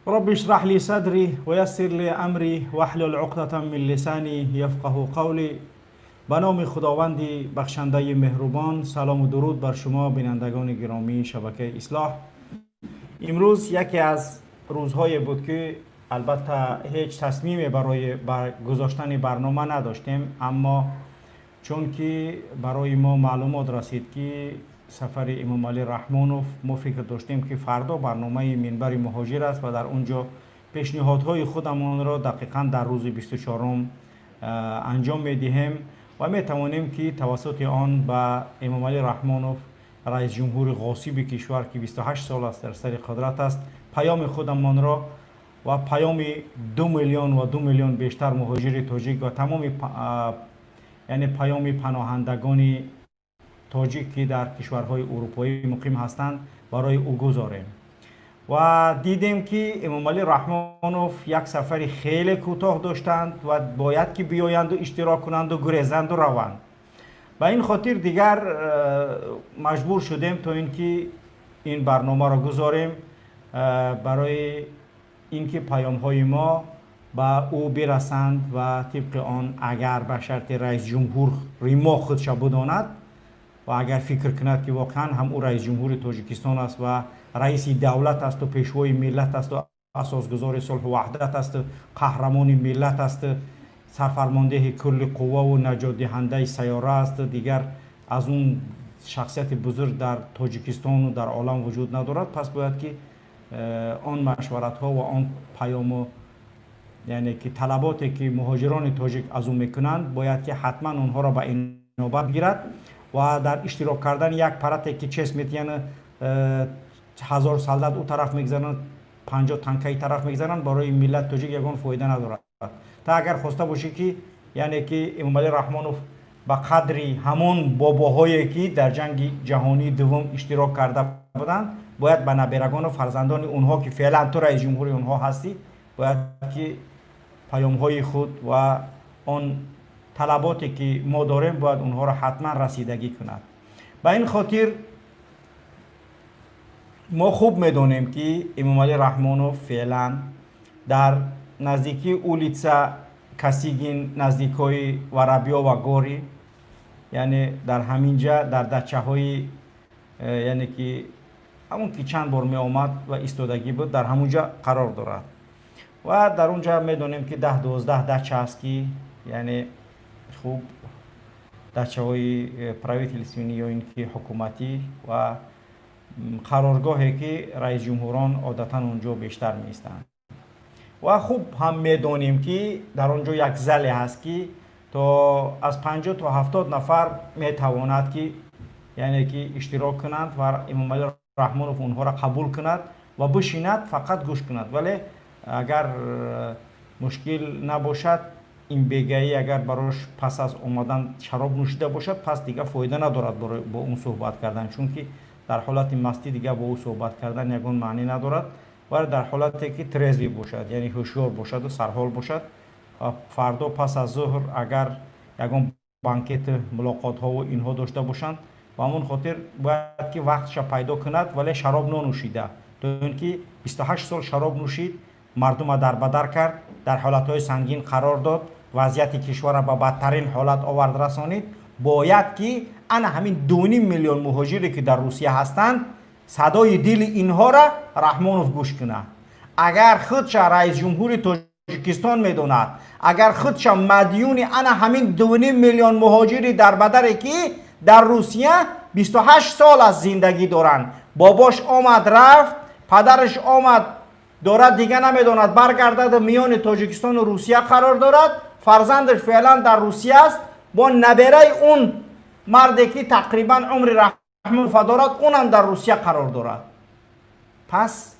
رب اشرح لي صدري ويسر لي امری واحلل عقدة من لسانی یفقه قولی. به نام خداوند بخشنده مهربان، سلام و درود بر شما بینندگان گرامی شبکه اصلاح. امروز یکی از روزهای بود که البته هیچ تصمیمی برای گذاشتن برنامه نداشتیم، اما چون که برای ما معلومات رسید که سفر امام علی رحمانوف، ما فکر داشتیم که فردا برنامه منبر مهاجر است و در اونجا پیشنهادهای خودمان را دقیقاً در روز 24 انجام میدهیم و میتوانیم که توسط آن به امام علی رحمانوف، رئیس جمهور غاصب کشور که 28 سال است در سر قدرت است، پیام خودمان را و پیام 2 میلیون و 2 میلیون بیشتر مهاجر تاجیک و تمام یعنی پیام پناهندگان تاجیک که در کشورهای اروپایی مقیم هستند برای او گذاریم. و دیدیم که امام علی رحمانوف یک سفر خیلی کوتاه داشتند و باید که بیایند و اشتراک کنند و گریزند و روند. و این خاطر دیگر مجبور شدیم تا اینکه این برنامه را گذاریم برای اینکه پیام های ما با او برسند و طبق آن اگر به شرط رئیس جمهور ریما خودش بداند و اگر فکر کند که واقعا هم او رئیس جمهور تاجیکستان است و رئیس دولت است و پیشوای ملت است و اساسگذار صلح و وحدت است، قهرمان ملت است، سرفرمانده کل قوا و نجات دهنده سیاره است، دیگر از اون شخصیت بزرگ در تاجیکستان و در عالم وجود ندارد. پس باید که آن مشورت ها و آن پیام، یعنی که طلباتی که مهاجران تاجیک از اون میکنند، باید که حتما اونها را به این نوبت بگیرد و در اشتراک کردن یک پرتی که چیز میتین 1000 سالدت او طرف میگذارند، 50 تنکه ای طرف میگذارند، برای ملت تاجیک یگان فایده ندارد. تا اگر خواسته باشی که یعنی که امام علی رحمانوف به قدری همون باباهایی که در جنگ جهانی دوم اشتراک کرده بودند، باید به نبیرگان و فرزندان اونها که فعلا تو رئیس جمهور اونها هستی، باید که پیام های خود و آن طلباتی که ما داریم باید اونها را حتما رسیدگی کند. به این خاطر ما خوب میدونیم که امام علی رحمانوف فعلا در نزدیکی اولیتسا کسیگین، نزدیکای ورابیا و گوری، یعنی در همینجا در دچه های یعنی که همون که چند بار می آمد و ایستادگی بود، در همونجا قرار دارد. و در اونجا میدونیم که 10-12 دچه هست که یعنی خوب دچه های پرایوت لسیونی یا این که حکومتی و قرارگاهی که رئیس جمهوران عادتا اونجا بیشتر میستند. و خوب هم میدونیم که در اونجا یک زلی هست که تا از 50 تا 70 نفر میتواند که یعنی که اشتراک کنند و امام علی رحمانوف اونها را قبول کند و بشیند، فقط گوش کند. ولی اگر مشکل نباشد، این بیگایی اگر براش پس از اومدن شراب نوشیده باشد، پس دیگه فایده ندارد با اون صحبت کردن، چون که در حالت مستی دیگه با او صحبت کردن یگان معنی ندارد. و در حالتی که ترزی باشد، یعنی هوشیار باشد و سرحال باشد، فردا پس از ظهر اگر یگان بانکت ملاقات ها و اینها داشته باشند، و همون خاطر باید که وقتش پیدا کند ولی شراب ننوشیده. تو اینکه 28 سال شراب نوشید، مردم در بدر کرد، در حالت های سنگین قرار داد، وضعیت کشور را به بدترین حالت آورد رسانید. باید که انا همین 2.5 میلیون مهاجری که در روسیه هستند، صدای دل اینها را رحمانوف گوش کنه. اگر خودش رئیس جمهور تاجیکستان میدوند، اگر خودش مدیون انا همین 2.5 میلیون مهاجری در بدر که در روسیه 28 سال از زندگی دارن، باباش آمد رفت، پدرش آمد دارد دیگه نمیدوند برگردد، میان تاجیکستان و روسیه قرار دارد، فرزندش فعلا در روسیه است، با نبیره اون مردی که تقریبا عمر رحمانوف دارد اونم در روسیه قرار دارد. پس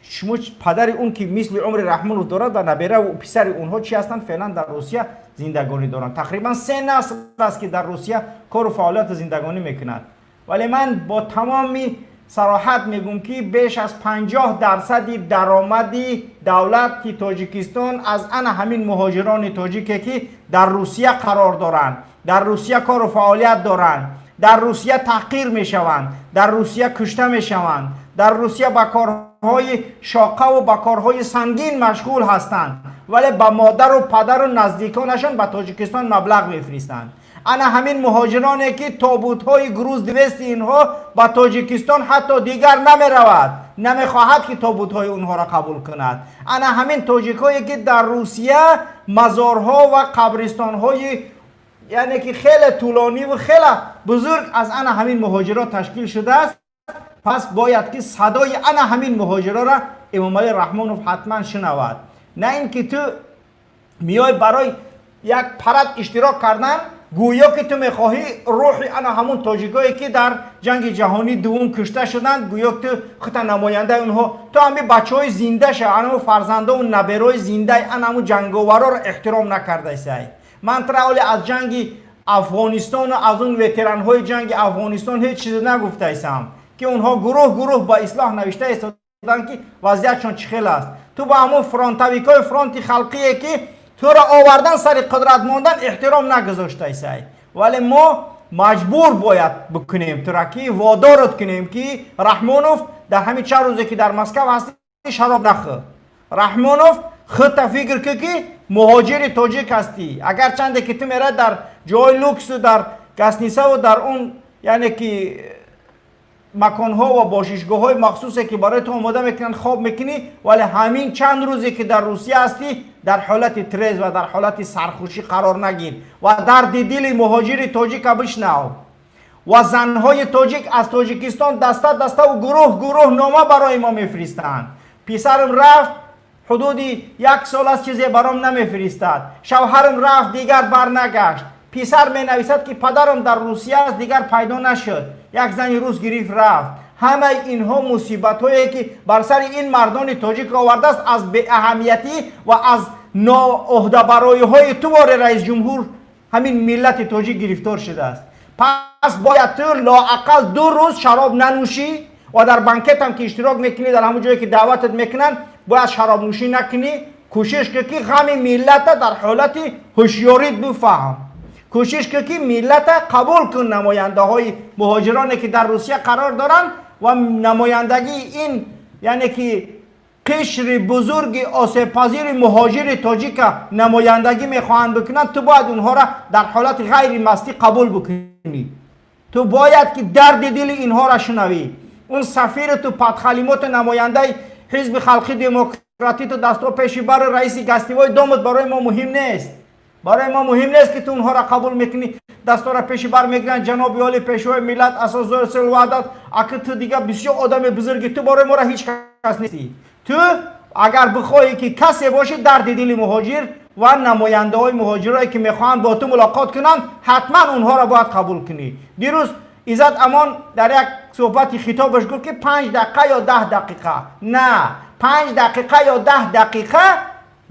شما پدر اون که مثل عمر رحمانوف دارد و نبیره و پسر اونها چی هستند؟ فعلا در روسیه زندگانی دارند. تقریبا 3 نسل است که در روسیه کار و فعالیت زندگانی میکنند. ولی من با تمام صراحت میگم که بیش از 50% درآمدی دولت تاجیکستان از همین مهاجران تاجیکی که در روسیه قرار دارند، در روسیه کار و فعالیت دارند، در روسیه تحقیر میشوند، در روسیه کشته میشوند، در روسیه به کار کارهای شاقه و با کارهای سنگین مشغول هستند، ولی با مادر و پدر و نزدیکانشان به تاجیکستان مبلغ میفرستند. انا همین مهاجرانی که تابوت های گروز 200 اینها با تاجیکستان حتی دیگر نمی رود، نمی خواهد که تابوت های اونها را قبول کند. انا همین تاجیک هایی که در روسیه مزارها و قبرستان های یعنی که خیلی طولانی و خیلی بزرگ از انا همین مهاجرات تشکیل شده است. پس باید که صدای انا همین مهاجرات را امام علی رحمانوف حتما شنود، نه اینکه تو میای برای یک پرد اشتراک کردن گویا که تو میخواهی روح انا همون تاجیکایی که در جنگ جهانی دوم کشته شدند گویا که تو خود نماینده اونها، تو همین بچهای زنده شه، انا فرزنده و نبرای زنده انا همون جنگاورا را احترام نکرده است. من تراولی از جنگ افغانستان و از اون وتران های جنگ افغانستان هیچ چیز نگفته ایستم که اونها گروه با اصلاح نوشته ایستادن که وضعیتشون چخیل است. تو با همون فرانتویکای فرانت خلقیه که تو را آوردن سر قدرت ماندن احترام نگذاشته ایست، ولی ما مجبور باید بکنیم تو را که وادارت کنیم که رحمانوف در همین چند روزی که در مسکو هستی شراب نخور. رحمانوف خودت فکر که مهاجر تاجیک هستی، اگر چنده که تو میره در جای لوکس و در گسنیسه و در اون یعنی که مکانها و باشیشگاه های مخصوصی که برای تو آماده میکنن خواب میکنی، ولی همین چند روزی که در روسیه هستی در حالت ترز و در حالت سرخوشی قرار نگیر و درد دل مهاجر تاجیک بشنو. و زنهای تاجیک از تاجیکستان دسته و گروه نامه برای ما میفرستند. پسرم رفت حدود 1 سال از چیزی برام نمیفرستد، شوهرم رفت دیگر برنگشت، پسر می نویسد که پدرم در روسیه است دیگر پیدا نشد، یک زن روس گرفت رفت. همه اینها مصیبت هایی که بر سر این مردان تاجیک آورده است از بی اهمیتی و از ناعهده برایی های تو رئیس جمهور همین ملت تاجیک گرفتار شده است. پس باید تو لااقل 2 روز شراب ننوشی و در بانکت هم که اشتراک میکنی در همون جایی که دعوتت میکنن باید شراب نوشی نکنی. کوشش که غم ملت در حالت هوشیاریت بفهم، کوشش که ملت قبول کن نماینده های مهاجرانی که در روسیه قرار دارن و نمایندگی این یعنی که قشر بزرگ آسیب پذیر مهاجر تاجیک نمایندگی میخواهند بکنن، تو باید اونها را در حالت غیر مستی قبول بکنی. تو باید که درد دل اینها را شنوی. اون سفیر تو پدخلیمات نماینده حزب خلقی دموکراتی تو دستور پیشی بر رئیس گستیوای دومت برای ما مهم نیست. برای ما مهم نیست که تو اونها را قبول میکنی، دستور پیشی بر میگن جناب عالی پیشوای ملت اساس زور وحدت، اگه تو دیگه بسیار آدم بزرگی، تو برای ما را هیچ کس نیستی. تو اگر بخوای که کسی باشی درد دل مهاجر و نماینده های مهاجرایی که میخوان با تو ملاقات کنن حتما اونها را باید قبول کنی. دیروز عزت امان در یک صحبت خطابش گفت که 5 دقیقه یا 10 دقیقه، نه 5 دقیقه یا 10 دقیقه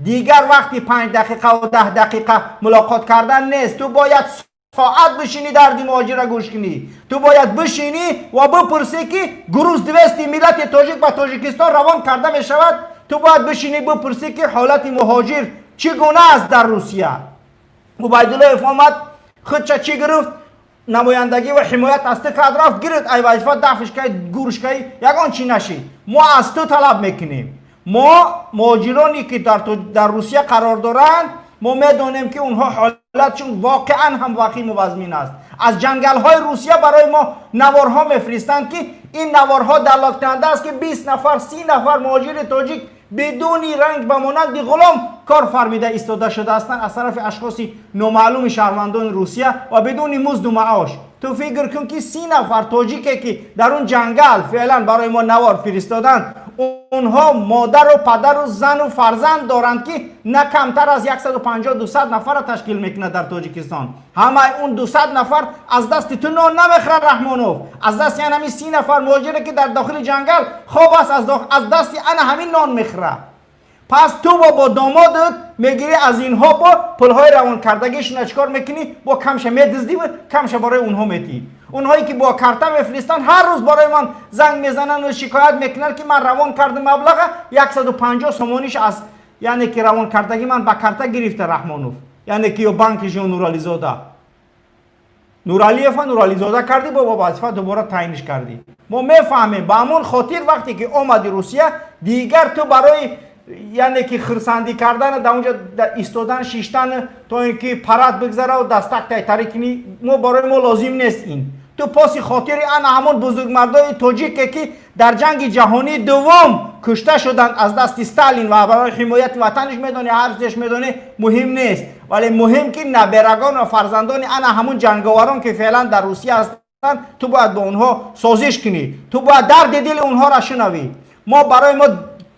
دیگر وقتی 5 دقیقه و 10 دقیقه ملاقات کردن نیست. تو باید ساعت بشینی درد مهاجر را گوش کنی، تو باید بشینی و بپرسی که گروز 200 ملت تاجیک و تاجیکستان روان کرده می شود، تو باید بشینی بپرسی که حالت مهاجر چگونه است در روسیه. عبیدالله افامت خودش چی گرفت؟ نمایندگی و حمایت از تو که رفت گرفت، ای وظیفه دفعش که گورش که یگان چی نشید. ما از تو طلب میکنیم، ما مهاجرانی که در روسیه قرار دارند ما میدونیم که اونها حالتشون واقعا هم وخیم و وزمین است. از جنگل های روسیه برای ما نوارها میفرستند که این نوارها دلالت کننده است که 20 نفر 30 نفر مهاجر تاجیک بدون رنگ به مانند غلام کار فرمیده ایستاده شده هستند از طرف اشخاصی نامعلوم شهروندان روسیه و بدون مزد و معاش. تو فکر کن که 30 نفر تاجیکی که در اون جنگل فعلا برای ما نوار فرستادند، اونها مادر و پدر و زن و فرزند دارند که نه کمتر از 150-200 نفر را تشکیل میکنه در تاجیکستان. همه اون 200 نفر از دست تو نان نمیخوره رحمانوف، از دست یعنی همین 30 نفر مهاجری که در داخل جنگل خواب است از دست انا همین نان میخوره. پس تو با دامادت میگیری از اینها با پلهای روان کردگیشون چیکار میکنی؟ با کمشه میدزدی و کمشه برای اونها میتی. اونهایی که با کارت میفرستن هر روز برای من زنگ میزنن و شکایت میکنن که من روان کردم مبلغ 150 سومونیش از یعنی که روان کردگی من با کارت گرفته رحمانوف، یعنی که بانک جون نورالیزاده. نورالیف نورالی زاده کردی با وظیفه دوباره تعیینش کردی. ما میفهمیم با همون خاطر وقتی که اومدی روسیه دیگر تو برای یعنی که خرسندی کردن در اونجا ایستادن شیشتن تا اینکه پرد بگذره و دستک تایتری کنی ما برای ما لازم نیست. این تو پاسی خاطر انا همون بزرگمردای تاجیک که در جنگ جهانی دوم کشته شدن از دست استالین و برای حمایت وطنش میدونی هر چیزش میدونی مهم نیست، ولی مهم که نبرگان و فرزندان انا همون جنگاوران که فعلا در روسیه هستن تو باید با اونها سازش کنی، تو باید درد دل اونها را شنوی. ما برای ما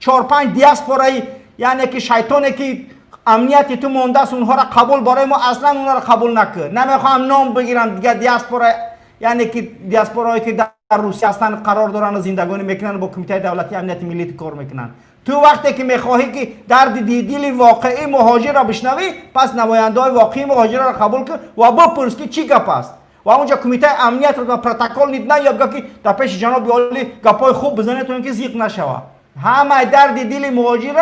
4-5 دیاسپورایی یعنی که شیطانی که امنیتی تو مونده است اونها را قبول برای ما اصلا اونها را قبول نکرد. نمیخوام نام بگیرم دیگه دیاسپورا یعنی که دیاسپورایی که در روسیه هستن قرار دارن و زندگانی میکنن با کمیته دولتی امنیت ملی کار میکنن. تو وقتی که میخواهی که درد دل واقعی مهاجر را بشنوی پس نماینده های واقعی مهاجر را قبول کن و بپرس که چی گپ است و اونجا کمیته امنیت را پروتکل نیت نه یا که در پیش جناب عالی گپای خوب بزنه تو اینکه زیق نشوه. همه درد دل مهاجر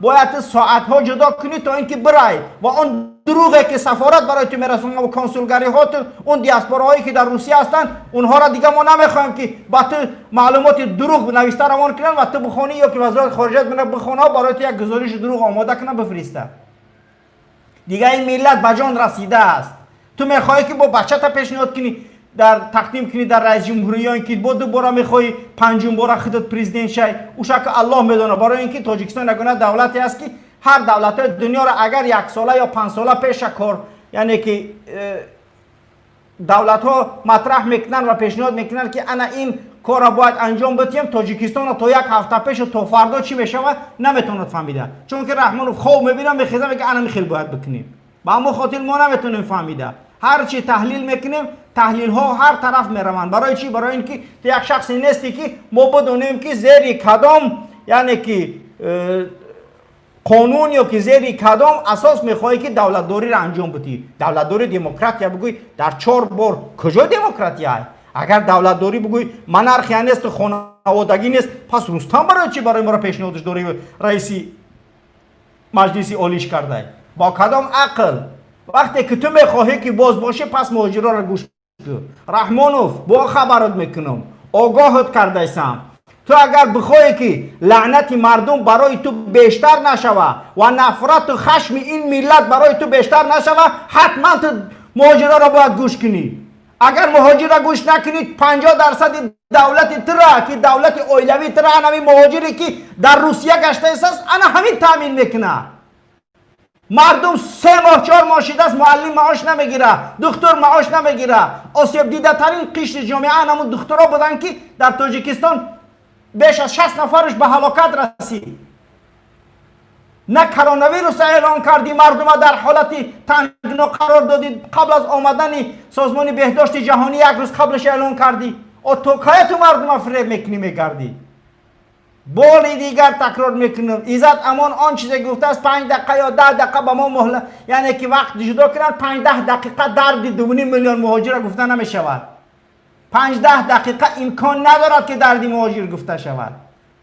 باید ساعت ها جدا کنی تا اینکه برای و اون دروغی که سفارت برای تو میرسونه و کنسولگری ها تو اون دیاسپوراهایی که در روسیه هستن اونها را دیگه ما نمیخوایم که با تو معلومات دروغ نوشته روان کنن و تو بخونی یا که وزارت خارجه بخونه برای تو یک گزارش دروغ آماده کنه بفرسته. دیگه این ملت به جان رسیده است. تو میخوای که با بچه تا پیشنهاد کنی در تقدیم کنی در رئیس جمهوری یا اینکه با دوباره میخوای پنجم بار خودت پرزیدنت شای او شک الله میدونه. برای اینکه تاجیکستان نگونه دولتی است که هر دولت دنیا را اگر 1 ساله یا 5 ساله پیش کار یعنی که دولت ها مطرح میکنن و پیشنهاد میکنن که انا این کار را باید انجام بدیم، تاجیکستان تا 1 هفته پیش تا فردا چی میشه نمیتوند فهمیده، چون که رحمانوف خوب میبینه میخیزه میگه انا میخیل باید بکنیم. با همون خاطر ما نمیتونیم فهمیده. هر چی تحلیل میکنیم تحلیل ها هر طرف میروند. برای چی؟ برای اینکه یک شخصی نیستی که ما بدونیم که زیر کدام یعنی که قانون یا که زیر کدام اساس میخوای که دولتداری را انجام بدی. دولتداری دموکراتیا بگوی در 4 بار کجا دموکراتیا؟ اگر دولتداری بگوی منارخیا نیست خانوادگی نیست پس رستم برای چی برای ما را پیشنهادش داری رئیس مجلس عالیش کرده؟ با کدام عقل؟ وقتی که تو میخواهی که باز باشه پس مهاجرا را گوش کن. رحمانوف با خبرت میکنم آگاهت کرده ایسم تو اگر بخواهی که لعنت مردم برای تو بیشتر نشوه و نفرت و خشم این ملت برای تو بیشتر نشوه حتما تو مهاجرا را باید گوش کنی. اگر مهاجر را گوش نکنید 50% دولت ترا که دولت اولوی ترا همین مهاجری که در روسیه گشته است انا همین تامین میکنه. مردم 3 ماه 4 ماه شده است معلم معاش نمیگیره، دکتر معاش نمیگیره. آسیب دیده ترین قشر جامعه همون دکترها بودن که در تاجیکستان بیش از 60 نفرش به هلاکت رسید. نه کرونا ویروس اعلان کردی مردم در حالت تنگنا قرار دادید قبل از آمدن سازمان بهداشت جهانی 1 روز قبلش اعلان کردی. اتوکایت مردم فریب میکنی میگردی. باری دیگر تکرار میکنم ایزد امان آن چیزی گفته است 5 دقیقه یا 10 دقیقه به ما مهلت یعنی که وقت جدا کنن 5-10 دقیقه درد 2.5 میلیون مهاجر گفته نمیشود. 5-10 دقیقه امکان ندارد که درد مهاجر گفته شود.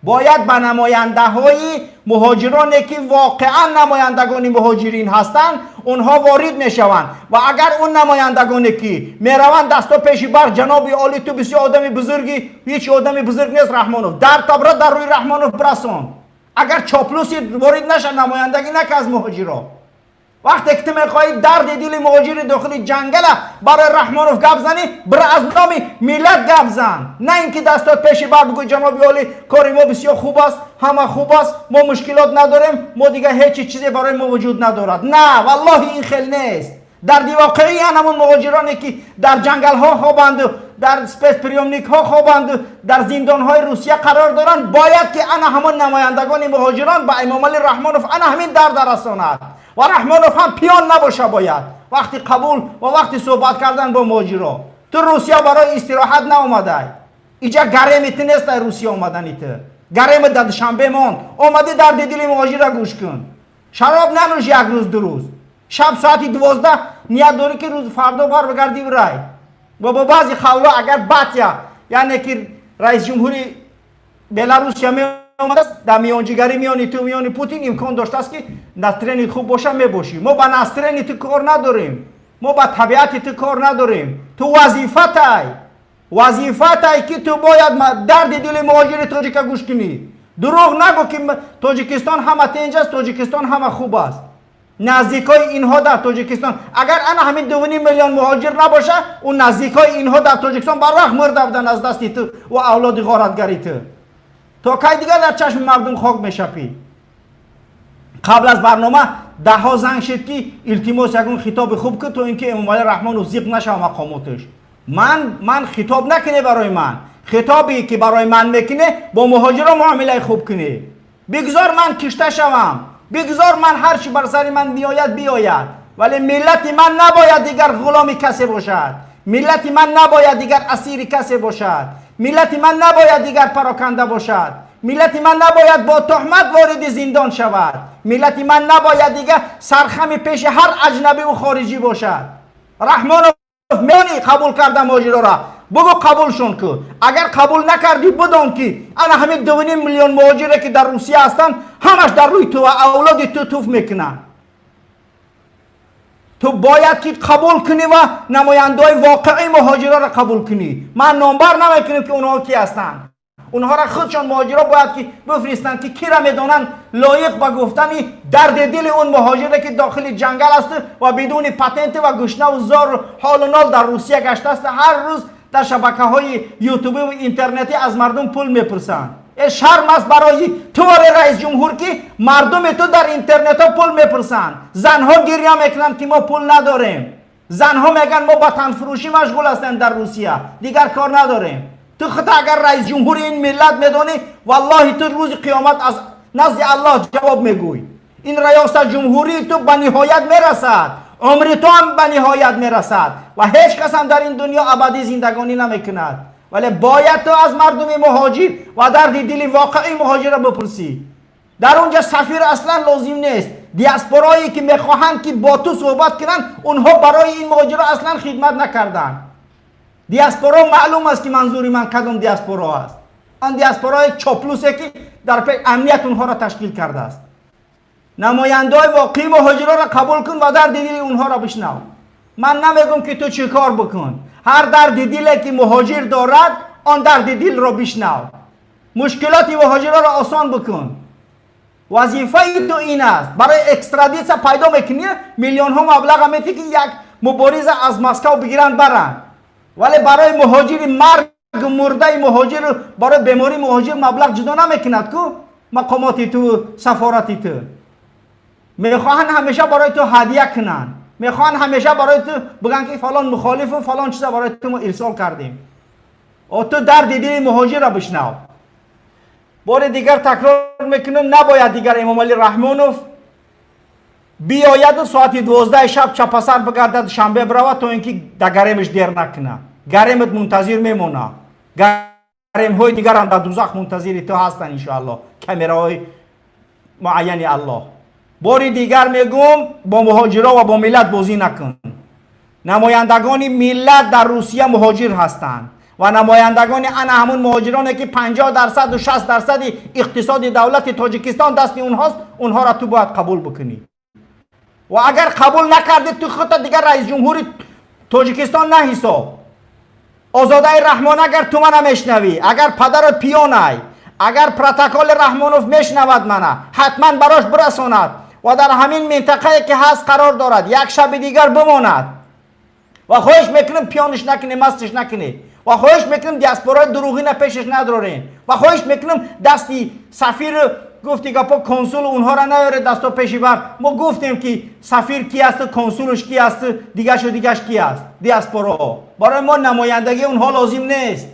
باید به نماینده های مهاجرانی که واقعا نمایندگان مهاجرین هستند اونها وارد میشوند و اگر اون نمایندگانی که میروند دستا پیش بر جناب عالی تو بسیار آدم بزرگی هیچ آدم بزرگ نیست رحمانوف در تبرد در روی رحمانوف برسان. اگر چاپلوسی وارد نشه نمایندگی نکه از مهاجرا. وقتی که تو میخواهی درد دل مهاجر داخل جنگل برای رحمانوف گپ زنی برای از نام ملت گپ زن، نه اینکه دستات پیش بر بگوی جناب عالی کار ما بسیار خوب است همه خوب است ما مشکلات نداریم ما دیگه هیچ چیزی برای ما وجود ندارد. نه والله این خیلی نیست. در واقعی همون مهاجرانی که در جنگل ها خوابند در سپیس پریومنیک ها خوابند در زندان های روسیه قرار دارند باید که انا همون نمایندگان مهاجران با امام علی رحمانوف انا همین درد رساند و رحمانوف هم پیان نباشه. باید وقتی قبول و وقتی صحبت کردن با مهاجرا تو روسیه برای استراحت ناومده اینجا گرمت نیست در روسیه اومدنیت گرم در شنبه ماند اومدی در دل مهاجر گوش کن شراب ننوش 1 روز 2 روز شب ساعت 12 نیت داری که روز فردا بار بگردی برای و با بعضی خولا اگر باتیا یعنی که رئیس جمهوری بلاروس یا اومده است در میانجیگری میانی تو میانی پوتین امکان داشته است که نسترین خوب باشه میباشی. ما با نسترین تو کار نداریم. ما با طبیعت تو کار نداریم. تو وظیفتای که تو باید درد دل مهاجر تاجیک گوش کنی. دروغ نگو که تاجیکستان همه تنج است، تاجیکستان همه خوب است. نزدیکای اینها در تاجیکستان اگر انا همین 2.5 میلیون مهاجر نباشه، اون نزدیکای اینها در تاجیکستان برخ مرده بودن از دست تو و اولاد غارتگری تو. تا کی دیگر در چشم مردم خاک میشپی؟ قبل از برنامه ده ها زنگ شد که التماس یکون خطاب خوب که تو اینکه امام علی رحمان زیب نشه مقاماتش. من خطاب نکنه برای من. خطابی که برای من میکنه با مهاجران معامله خوب کنه. بگذار من کشته شوم، بگذار من هر چی بر سر من بیاید، ولی ملت من نباید دیگر غلام کسی باشد. ملت من نباید دیگر اسیر کسی باشد. ملت من نباید دیگر پراکنده باشد. ملت من نباید با تهمت وارد زندان شود. ملت من نباید دیگر سرخم پیش هر اجنبی و خارجی باشد. رحمانوف میانی قبول کرده مهاجرا را، بگو قبولشون که. اگر قبول نکردی بدون که انا همین 2.5 میلیون مهاجره که در روسیه هستن همش در روی تو و اولاد تو توف میکنن. تو باید که قبول کنی و نمایندهای واقعی مهاجرا را قبول کنی. من نامبر نمیکنم که اونها کی هستن. اونها را خودشان مهاجرا باید که بفرستن که کی را میدونن لایق به گفتن درد دل اون مهاجره که داخل جنگل است و بدون پتنت و گشنه و زار حال و نال در روسیه گشته است. هر روز در شبکه های یوتیوب و اینترنتی از مردم پول میپرسن. شرم است برای تو رئیس جمهور که مردم تو در اینترنت ها پول میپرسن. زنها گریه میکنن که ما پول نداریم. زنها میگن ما با تن فروشی مشغول هستیم در روسیه، دیگر کار نداریم. تو خود اگر رئیس جمهور این ملت میدونی والله تو روز قیامت از نزد الله جواب میگوی. این ریاست جمهوری تو به نهایت میرسد، عمر تو هم به نهایت میرسد و هیچ کس هم در این دنیا ابدی زندگانی نمیکند. ولی باید تو از مردم مهاجر و درد دل واقعی مهاجر بپرسی. در اونجا سفیر اصلا لازم نیست. دیاسپورایی که میخواهند که با تو صحبت کنن اونها برای این مهاجر اصلا خدمت نکردن. دیاسپورا معلوم است که منظوری من کدام دیاسپورا است. آن دیاسپورای چاپلوسه که در پی امنیت اونها را تشکیل کرده است. نمایندهای واقعی مهاجران را قبول کن و درد دل اونها را بشنو. من نمیگم که تو چه کار بکن. هر درد دلی که مهاجر دارد آن درد دل را بشنو. مشکلات مهاجران را آسان بکن. وظیفه تو این است. برای اکسترادیسیون پیدا میکنی میلیون ها مبلغ میتی که یک مبارز از مسکو بگیرن برن. ولی برای مهاجر مرگ مرده مهاجر برای بیماری مهاجر مبلغ جدا نمیکند که مقامات تو سفارتی تو میخواهن همیشه برای تو هدیه کنن. میخوان همیشه برای تو بگن که فلان مخالف و فلان چیزا برای تو ما ارسال کردیم. و تو درد دل مهاجر را بشنو. بار دیگر تکرار میکنم نباید دیگر امام علی رحمانوف بیاید و ساعت 12 شب چپسر بگردد شنبه برود تا اینکه در گریمش دیر نکنه. گریمت منتظر میمونه. گریم های دیگر هم در دوزخ منتظر تو هستن انشاءالله. کامراهای معین الله. باری دیگر میگم با مهاجرا و با ملت بازی نکن. نمایندگان ملت در روسیه مهاجر هستند و نمایندگان انا همون مهاجرانه که 50% و 60% اقتصاد دولت تاجیکستان دست اونهاست. اونها را تو باید قبول بکنی. و اگر قبول نکردی تو خودت دیگر رئیس جمهور تاجیکستان نه حساب. آزاده رحمان اگر تو منو میشنوی، اگر پدر پیانای، اگر پروتکل رحمانوف میشنود منو حتما براش برساند و در همین منطقه که هست قرار دارد یک شب دیگر بماند و خواهش میکنم پیانش نکنی، مستش نکنی و خواهش میکنم دیاسپورای دروغین پیشش ندارین و خواهش میکنم دستی سفیر گفتی گپا کنسول اونها را نیاره دستا پیشی بر. ما گفتیم که سفیر کی است، کنسولش کی است، دیگهش کی است. دیاسپورا برای ما نمایندگی اونها لازم نیست.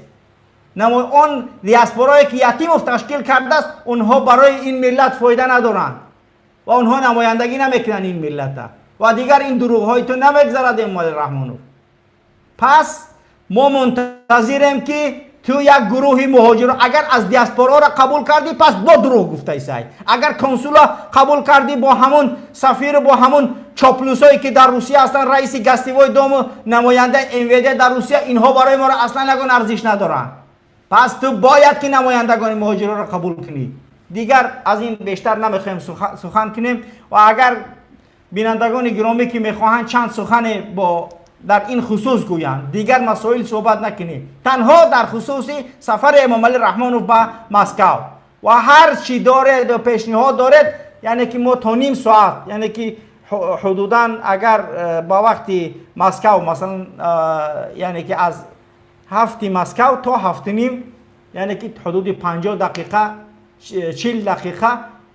اون دیاسپورایی که یتیم تشکیل کرده است اونها برای این ملت فایده ندارند و اونها نمایندگی نمیکنن این ملت و دیگر این دروغ های تو نمیگذرد امام علی رحمانوف. پس ما منتظریم که تو یک گروه مهاجر اگر از دیاسپورا را قبول کردی پس با دروغ گفته ایسای. اگر کنسولا قبول کردی با همون سفیر با همون چاپلوسایی که در روسیه هستن رئیس گستیوای دوم نماینده انویدیا در روسیه اینها برای ما را اصلا نگون ارزش ندارن. پس تو باید که نمایندگان مهاجران را قبول کنی. دیگر از این بیشتر نمیخوایم سخن کنیم و اگر بینندگان گرامی که میخواهند چند سخن با در این خصوص گویند، دیگر مسائل صحبت نکنیم، تنها در خصوص سفر امام علی رحمانوف به مسکو و هر چی دارد و پیشنهاد دارد، یعنی که ما تا نیم ساعت، یعنی که حدوداً اگر با وقتی مسکو مثلا یعنی که از 7 مسکو تا 7 نیم، یعنی که حدود 50 دقیقه 40 دقیقه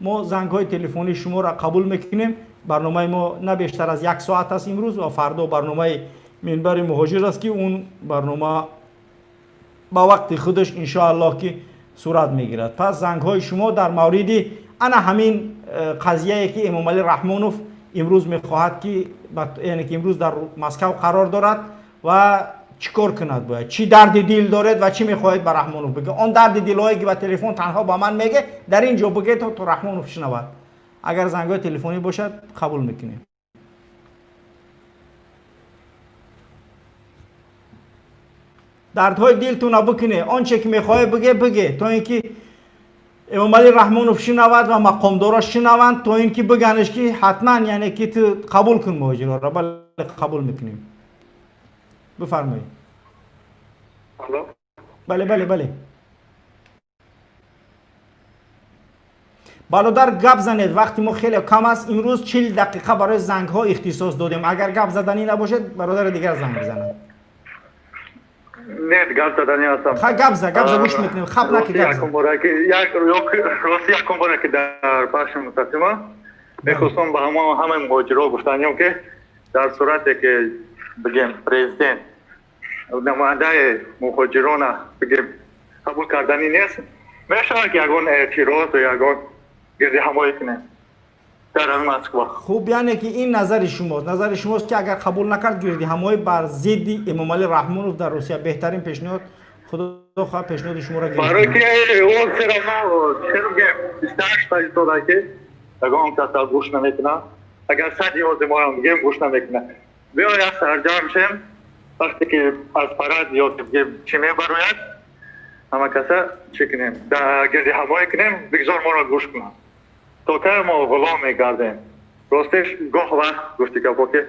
ما زنگ های تلفنی شما را قبول میکنیم. برنامه ما نه بیشتر از 1 ساعت است امروز و فردا برنامه منبر مهاجر است که اون برنامه با وقت خودش ان شاء الله که صورت میگیرد. پس زنگ های شما در مورد انا همین قضیه که امام علی رحمانوف امروز میخواهد که یعنی که امروز در مسکو قرار دارد و چیکار کند، باید چی درد دل دارد و چی میخواهد به رحمانوف بگه. آن درد دلایی که به تلفن تنها با من میگه در اینجا بگه تو رحمانوف شنود. اگر زنگ تلفنی باشد قبول میکنیم. دردهای دلتون بکنه، آنچه که میخواه بگه تا اینکه امام علی رحمانوف شنود و مقامداراش شنوند، تا اینکه بگنش که حتما یعنی که تو قبول کن مهاجرا را. بله قبول میکنیم. بفرمایید. بله. برادر گپ زنید، وقتی ما خیلی کم است. امروز 40 دقیقه برای زنگ ها اختصاص دادیم. اگر گپ زدنی نباشد برادر دیگر زنگ بزنند. نه گپ زدنی هستم. گپ زد گوش میکنیم. خب نکی گپ زد. راستی یکم باره که در بخش متسمه میخواستم به همه مهاجرا گفتنیم که در صورتی که بگیم پرزیدنت نماینده مهاجران بگیم قبول کردنی نیست، میشه که یکون اعتراض و یکون گردی همایی کنه در همین مسکو. خوب، یعنی که این نظر شماست که اگر قبول نکرد گردی همایی بر ضد امام علی رحمانوف در روسیه بهترین پیشنهاد خدا خواه پیشنهاد شما را گرفت. برای که اون چرا میگم 28 سال که یکون کسی گوش نمیکنه، اگر 111 ما هم بگیم گوش نمیکنه. بیا یا سرجم شیم وقتی که از پرد یا بگیم چی میبروید همه کسا چی کنیم در گردی هوایی کنیم بگذار ما را گوش کنم تا که ما غلام میگردیم. راستش گاه وقت گفتی که با که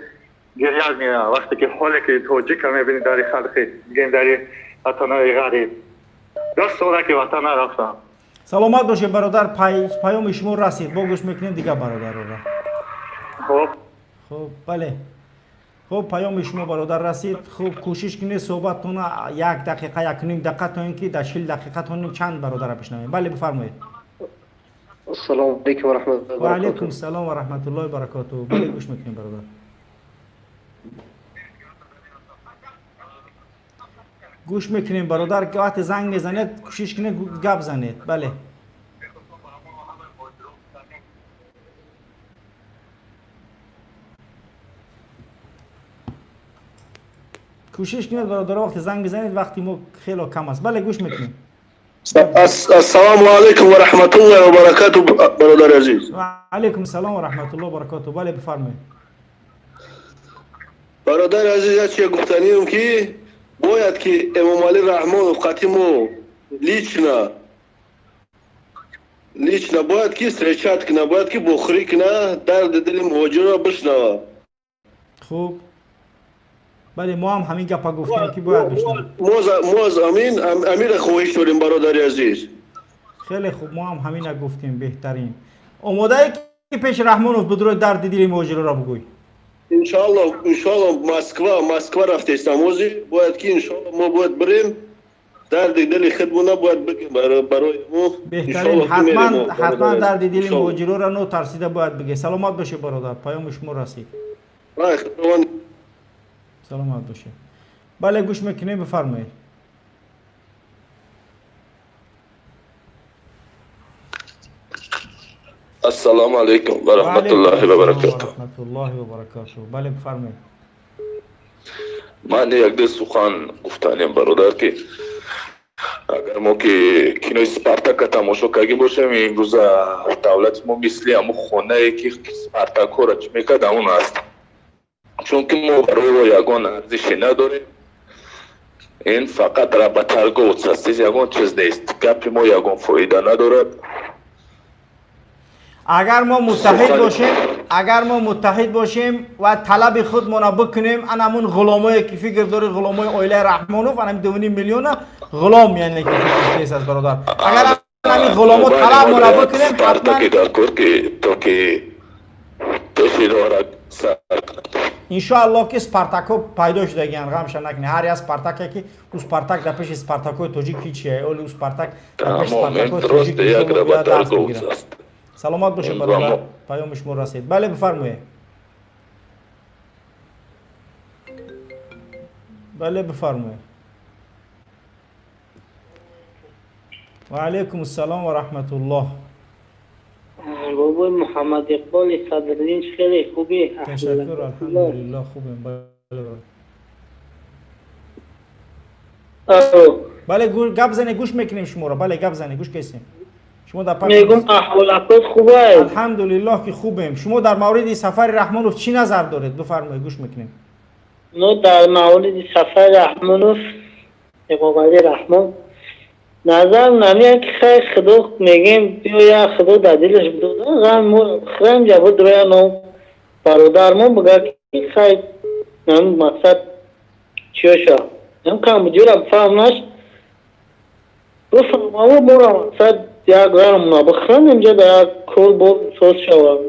گریز میره وقتی که حالی که توجیه که میبینی داری خلقی بگیم داری وطنهای غریب 2 ساله که وطن رفتم. سلامت باشه برادر. پیام شما رسید، با گوش میکنیم دیگه برادر را. خب بله. خب پیام شما برادر رسید. خب کوشش کنید صحبتتون 1 دقیقه 1.5 دقیقه تا اینکه در 40 دقیقه تا چند برادر بشنویم. بله بفرمایید. السلام علیکم و رحمت الله و برکاته. و علیکم السلام و رحمت الله و برکاته. بله گوش میکنیم برادر. گوش میکنیم برادر که وقت زنگ میزنید کوشش کنید گپ زنید. بله کوشش کنید برادر وقت زنگ بزنید، وقتی ما خیلی کم است. بله گوش میکنیم. السلام علیکم و رحمت الله و برکاته برادر عزیز. و علیکم السلام و رحمت الله و برکاته. بله بفرمایید. برادر عزیز چه گفتنیم که باید که امام علی رحمانوف قطیمو لیچنا باید که سرچت کنه، باید که بخوری کنه، درد دل مهاجر بشنوه. خوب بله ما هم همین گپا گفتیم که باید بشنویم. ما از امیر خواهش داریم برادر عزیز. خیلی خوب ما هم همین گفتیم بهترین. آماده ای که پیش رحمانوف بدرو درد دل مهاجر را بگوی. انشالله مسکو رفته استموزی باید که انشالله ما باید بریم درد دل خودمون باید بگیم برای ما بهترین. حتما درد دل مهاجر را نو ترسیده باید بگی. سلامت باشه برادر. پیام شما رسید. سلامت باشه. بله گوش میکنیم بفرمایید. السلام علیکم و رحمت الله و برکاته. بله بفرمایید. من یک دو سخن گفتنیم برادر که اگر ما که کینو اسپارتاک تماشا کردیم باشیم امروز دولت ما مثل همون خونه ای که اسپارتاک رو چه میکرد همون است، چون که ما برای یگان ارزش نداریم. این فقط را به ترگوت است، یگان چیز نیست. گپ ما یگان فایده ندارد. اگر ما متحد باشیم اگر ما متحد باشیم و طلب خودمون را بکنیم انمون غلامایی که فکر داره غلامای اویله رحمانوف انم 2.5 میلیون غلام یعنی که فکرش است برادر اگر همین غلاما طلب ما را بکنیم انشاءالله که سپارتاکو پیدا شده غمش نکنه هر از سپارتاک که او سپارتاک در پیش سپارتاکو توجیکی چیه اول سپارتاک در پیش سپارتاکو توجیکی دست بگیره سلامت باشه برادر پیام شما رسید بله بفرمایید بله بفرمایید و علیکم السلام و رحمت الله بابا محمد اقبال صدرالدین خیلی خوبی تشکر الحمدلله خوبیم بله گپ زنی گوش میکنیم شما را بله گپ زنی گوش کسیم شما در میگم احوالات خوبه الحمدلله که خوبیم شما در مورد سفر رحمانوف چی نظر دارید بفرمایید گوش میکنیم نو در مورد سفر رحمانوف امام علی رحمان نظر نمیاد که خیلی خدا میگیم بیا خدا در دلش بود خیلی جواب روی نو برادرمون بگه که خیلی مقصد چیه شد نمیکنم بجورم فهمناش بفهمم برام مقصد یک رام نبخرم اینجا در کل با سوز شد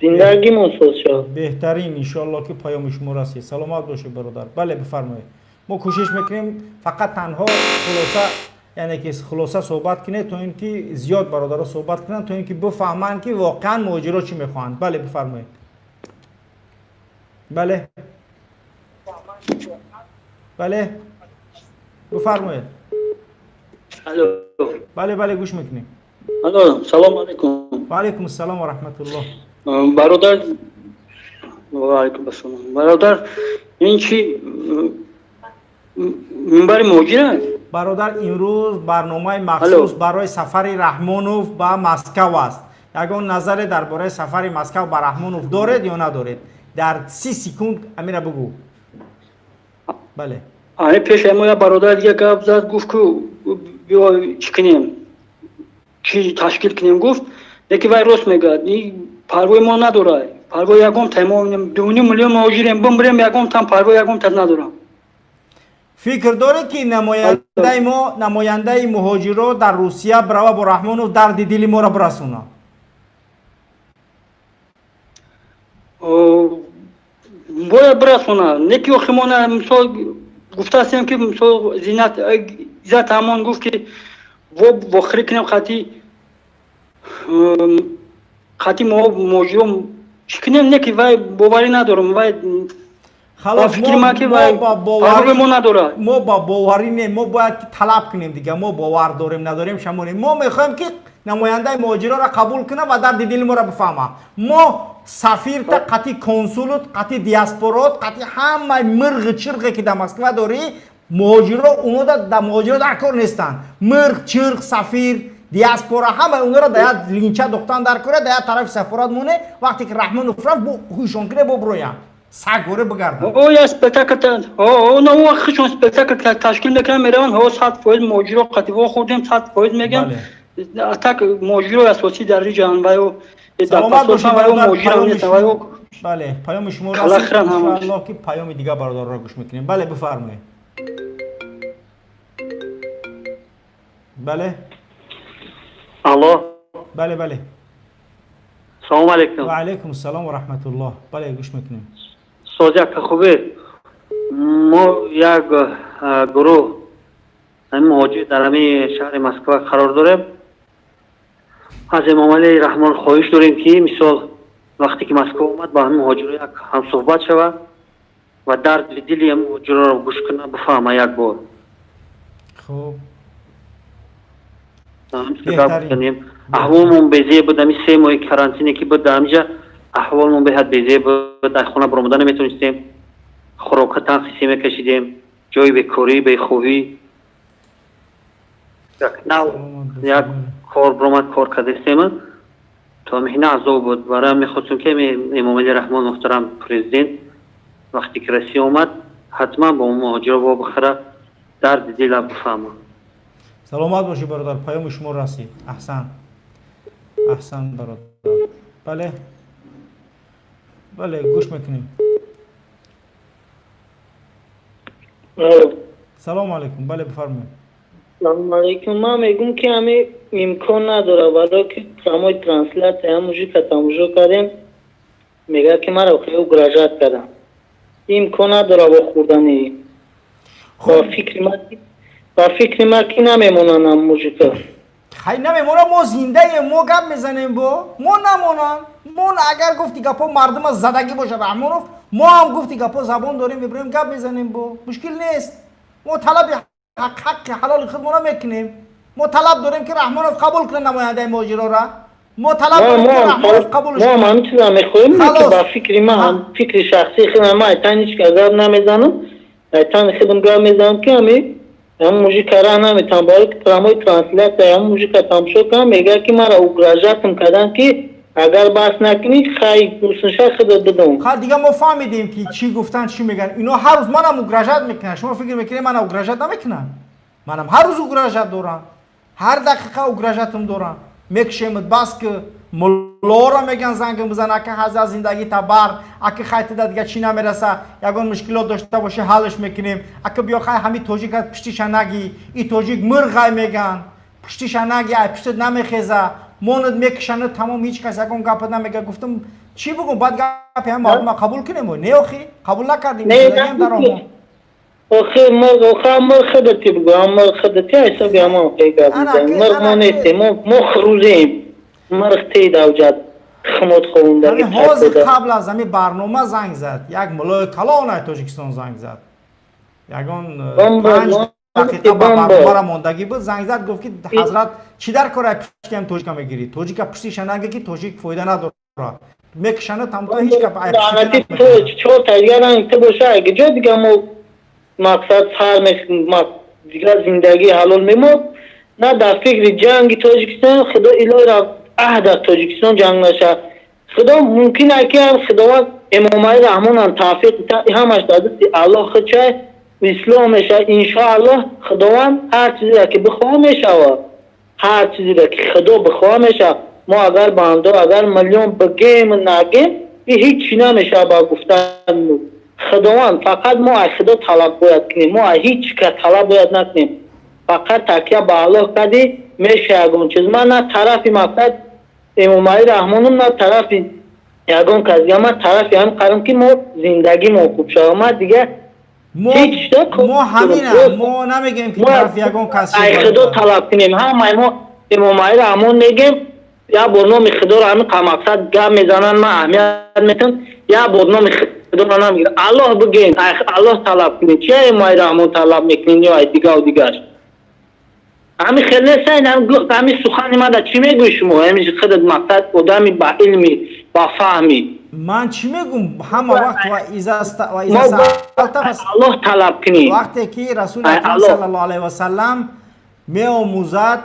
زندگی من سوز شد بهترین انشالله که پیام شما رسید سلامت باشه برادر بله بفرمایید ما کوشش میکنیم فقط تنها خلاصه یعنی که خلاصه صحبت کنه تا اینکه زیاد برادرها صحبت کنن تا اینکه بفهمن که واقعا ماجرا چی میخوان بله بفرمایید بله بله بفرمایید الو بله بله گوش میکنیم الو سلام علیکم و علیکم السلام و رحمت الله برادر و علیکم السلام برادر این چی منبر موجیره برادر امروز برنامه مخصوص برای سفر رحمانوف به مسکو است یگان نظر درباره سفر مسکو به رحمانوف دارید یا ندارید در 30 سکوند امیره بگو بله آره پیش ما برادر دیگه گفت زد گفت که بیا چی کنیم چی تشکیل کنیم گفت یکی وای راست میگه این پروای ما نداره پروای یکم تمام 2 میلیون مهاجرین بمریم یکم تام پروای یکم تا ندارم فکر داره که نماینده مهاجرا در روسیه برای با رحمانوف درد دل ما را برسونه باید برسونه نکی خمانه مثال گفته هستیم که مثال زینت عزت امان گفت که و خری کنیم خطی مهاجرا چی کنیم نکی وای باوری ندارم وای خلاص ما با باوری نه ما باید طلب کنیم دیگه ما باور داریم نداریم شما ما میخوایم که نماینده مهاجرا را قبول کنه و درد دل ما را بفهمه ما سفیر تا قطعی کنسولت قطعی دیاسپورات قطعی همه مرغ چرغی که در مسکو داری مهاجرا اونو در مهاجرا در کار نیستن مرغ چرغ سفیر دیاسپورا همه اونو را در لینچه دختن در کاره در طرف سفارت مونه وقتی که رحمانوف رفت خوشون کنه ببرویم سگوره بگردن او یا اسپکتاکل او نه خشون اسپکتاکل تشکیل میکنن میرن ها 100% مهاجرا قطعی خوردیم 100% میگم اتاک مهاجرا اساسی در جهان و سلامت باشید برادر بله پیام شما را رسید انشاءالله که پیام دیگه برادر را گوش میکنیم بله بفرمایید بله الو بله بله سلام علیکم و علیکم السلام و رحمت الله بله گوش میکنیم سوزک خوبه ما یک گروه مهاجر در همین شهر مسکو قرار داریم از امام علی رحمان خواهش داریم که مثال وقتی که مسکو اومد با همین مهاجرها یک هم صحبت شود و درد دلی هم مهاجرها رو گوش کنه بفهمه یک بار خوب بهترین احوالمون بیزه بود همین 3 ماه کرانتینی که بود در همینجا احوالمون به حد بیزه بود در خونه برآمدن نمیتونستیم خوراک تنخیصی میکشیدیم جای به کاری به خوبی یک کار برآمد کار کردیم تا مهینه عذاب بود برای میخواستم که امام علی رحمان محترم پرزیدنت وقتی که رسی اومد حتما با اون مهاجر با بخره درد دل بفهمه سلامت باشی برادر پیام شما رسید احسن برادر بله بله گوش میکنیم. سلام علیکم. بله بفرمایید. سلام علیکم. ما میگم که همه امکان نداره ولی که تمام ترنسلیت همونجوری که تماشا کردیم میگه که مرا خیلی گراجت کردم امکان نداره با خوردنی با فکر ما که نمیمونن همونجوری که خیلی نمیمونم. ما زنده ایم، ما گپ میزنیم با ما نمونم. ما اگر گفتی گپا مردم زدگی باشه رحمانوف، ما هم گفتی گپا زبان داریم میبریم گپ میزنیم با مشکل نیست. ما طلب حق حلال خود ما میکنیم. ما طلب داریم که رحمانوف قبول کنه نماینده ماجرا را. ما طلب داریم که رحمانوف قبولش کنه. ما هم چیزا میخوایم که با فکر ما فکر شخصی خودم ما ایتان هیچ که گپ نمیزنم. ایتان خودم گپ میزنم که هم موجی کارا نمیتونم باید که ترامای ترانسلیت هم موجی که تماشا کنم میگه که مرا اوگراجاتم کردن که اگر بحث نکنی خیلی گوشنشا خود بدون. خب دیگه ما فهمیدیم که چی گفتن چی میگن. اینا هر روز منم اوگراجات میکنن. شما فکر میکنید من اوگراجات نمیکنم؟ منم هر روز اوگراجات دارم. هر دقیقه اوگراجاتم دارم. میکشم بس که ملا را میگن زنگ بزنه که هزار زندگی تبر اگه خیلی دیگه چی نمیرسه یگان مشکلات داشته باشه حلش میکنیم. اگه بیا خیلی همین توجیک پشتیش نگی این توجیک مرغای میگن پشتیش نگی ای پشتت نمیخیزه موند میکشنه تمام هیچ کس یگان گپ نمیگه. گفتم چی بگم بعد گپ هم مردم قبول کنیم نه اخی قبول نکردیم. نه آخه مرغ خودتی بگم مرغ خودتی حسابی همه پیدا بودم مرغ ما نیستیم ما خروزیم مرغ تید اوجد خمود خونده همین حاضر قبل از همین برنامه زنگ زد یک ملای کلان تاجیکستان زنگ زد یگان 5 دقیقه با برنامه را ماندگی بود زنگ زد گفت که حضرت چی در کار پشتی هم توجیک میگیری توجیک پشتیش نگه که توجیک فایده نداره میکشنه تمام هیچ که لعنتی تو چهار تیارن تو باشه اگه جا دیگه ما مقصد سر ما دیگه زندگی حلال میمود نه در فکر جنگ تاجیکستان خدا الهی را عهد تاجیکستان جنگ نشه خدا ممکنه که خداوند امامای رحمان هم توفیق همش داده الله خود چه اسلام میشه انشاءالله خداوند هر چیزی را که بخواه میشه و هر چیزی را که خدا بخواه میشه ما اگر بنده اگر میلیون بگیم و نگیم هیچ چی نمیشه با گفتن خداوند فقط ما از خدا طلب باید کنیم ما هیچ که طلب باید نکنیم فقط تکیه به الله کردی میشه یگون چیز من نه طرفی مقصد امامای رحمانم نه طرفی یگون کسی من طرفی هم قرم که ما زندگی ما خوب شد ما دیگه ما همینه ما نمیگیم که طرف یگون کسی ای خدا طلب کنیم همه ما امامای رحمان میگیم یا برنامه خدا رو همین مقصد گم میزنن ما اهمیت میتون یا برنامه خدا رو نمیگیرن الله بگیم الله طلب کنیم چه امامای رحمان طلب میکنین یا دیگه و دیگرش همین خیلی سین همین سخنی ما در چی میگوی شما همین خودت مقصد آدمی با علمی با فهمی من چی میگم همه وقت و ایزا الله طلب کنی وقتی که رسول اکرم صلی الله علیه و سلم میآموزد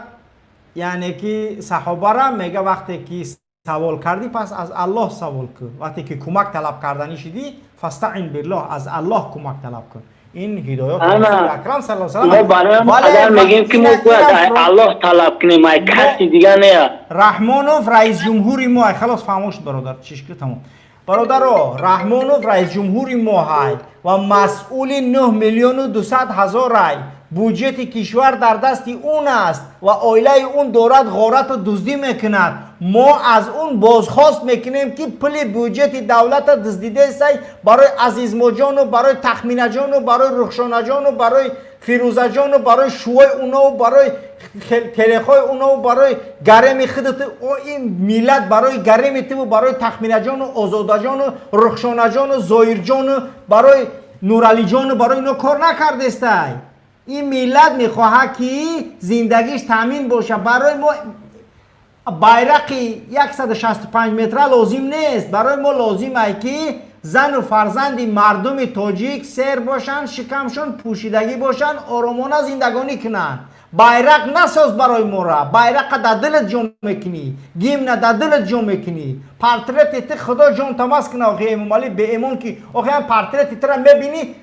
یعنی که صحابه را میگه وقتی که سوال کردی پس از الله سوال کن وقتی که کمک طلب کردنی شدی فاستعن بالله از الله کمک طلب کن این هدایت رسول اکرم صلی الله علیه و سلم ما برای میگیم که ما باید الله طلب کنیم ما کسی دیگه نه رحمانوف رئیس جمهوری ما خلاص فهموش برادر چشکی تمام برادر رحمانوف رئیس جمهوری ما های و مسئول 9,200,000 رای بودجت کشور در دست اون است و عائله اون دارد غارت و دزدی میکند ما از اون بازخواست میکنیم که پول بودجت دولت دزدیده سای برای عزیز جان و برای تخمینه جان و برای رخشانه جان و برای فیروزه جان و برای شوی اونا و برای تلخای اونا و برای گرم خودت این ملت برای گرم تو و برای تخمینه جان و آزاده جان و رخشانه جان و زایر جان و برای نورالی جان و برای اینا کار نکرده استای این ملت میخواه که زندگیش تامین باشه برای ما بایرقی 165 متر لازم نیست برای ما لازم است که زن و فرزند مردم تاجیک سیر باشن شکمشون پوشیدگی باشن آرامانه زندگانی کنن بایرق نساز برای ما را بایرق در دلت جمع میکنی گیم نه در دلت جمع میکنی پورتریت خدا جان تماس کنه آقای امام علی به ایمان که آقای هم پورتریت را میبینی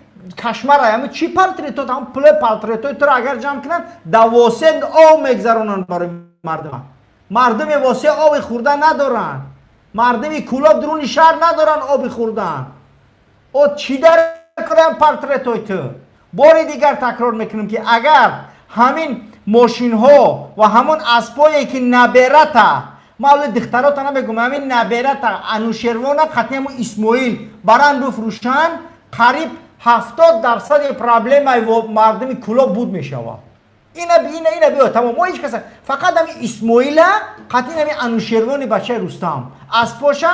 کشمر همه چی پورتریت هم پول پورتریت را اگر جمع کنن دواسه آب میگذرونن برای مردم واسه آب خورده ندارن مردم کلاب درون شهر ندارن آب خوردن. او چی داره کنم پارترتوی تو؟ باری دیگر تکرار میکنم که اگر همین ماشین ها و همون اسبایی که نبرتا ما دخترات نمیگم همین نبرتا انوشیروان خطی همون اسماعیل برند و فروشن قریب 70% پرابلم مردم کلاب بود میشوه. اینا بیا تمام ما هیچ کس فقط همین اسماعیل قطعی همین انوشیروان بچه رستم اسباشا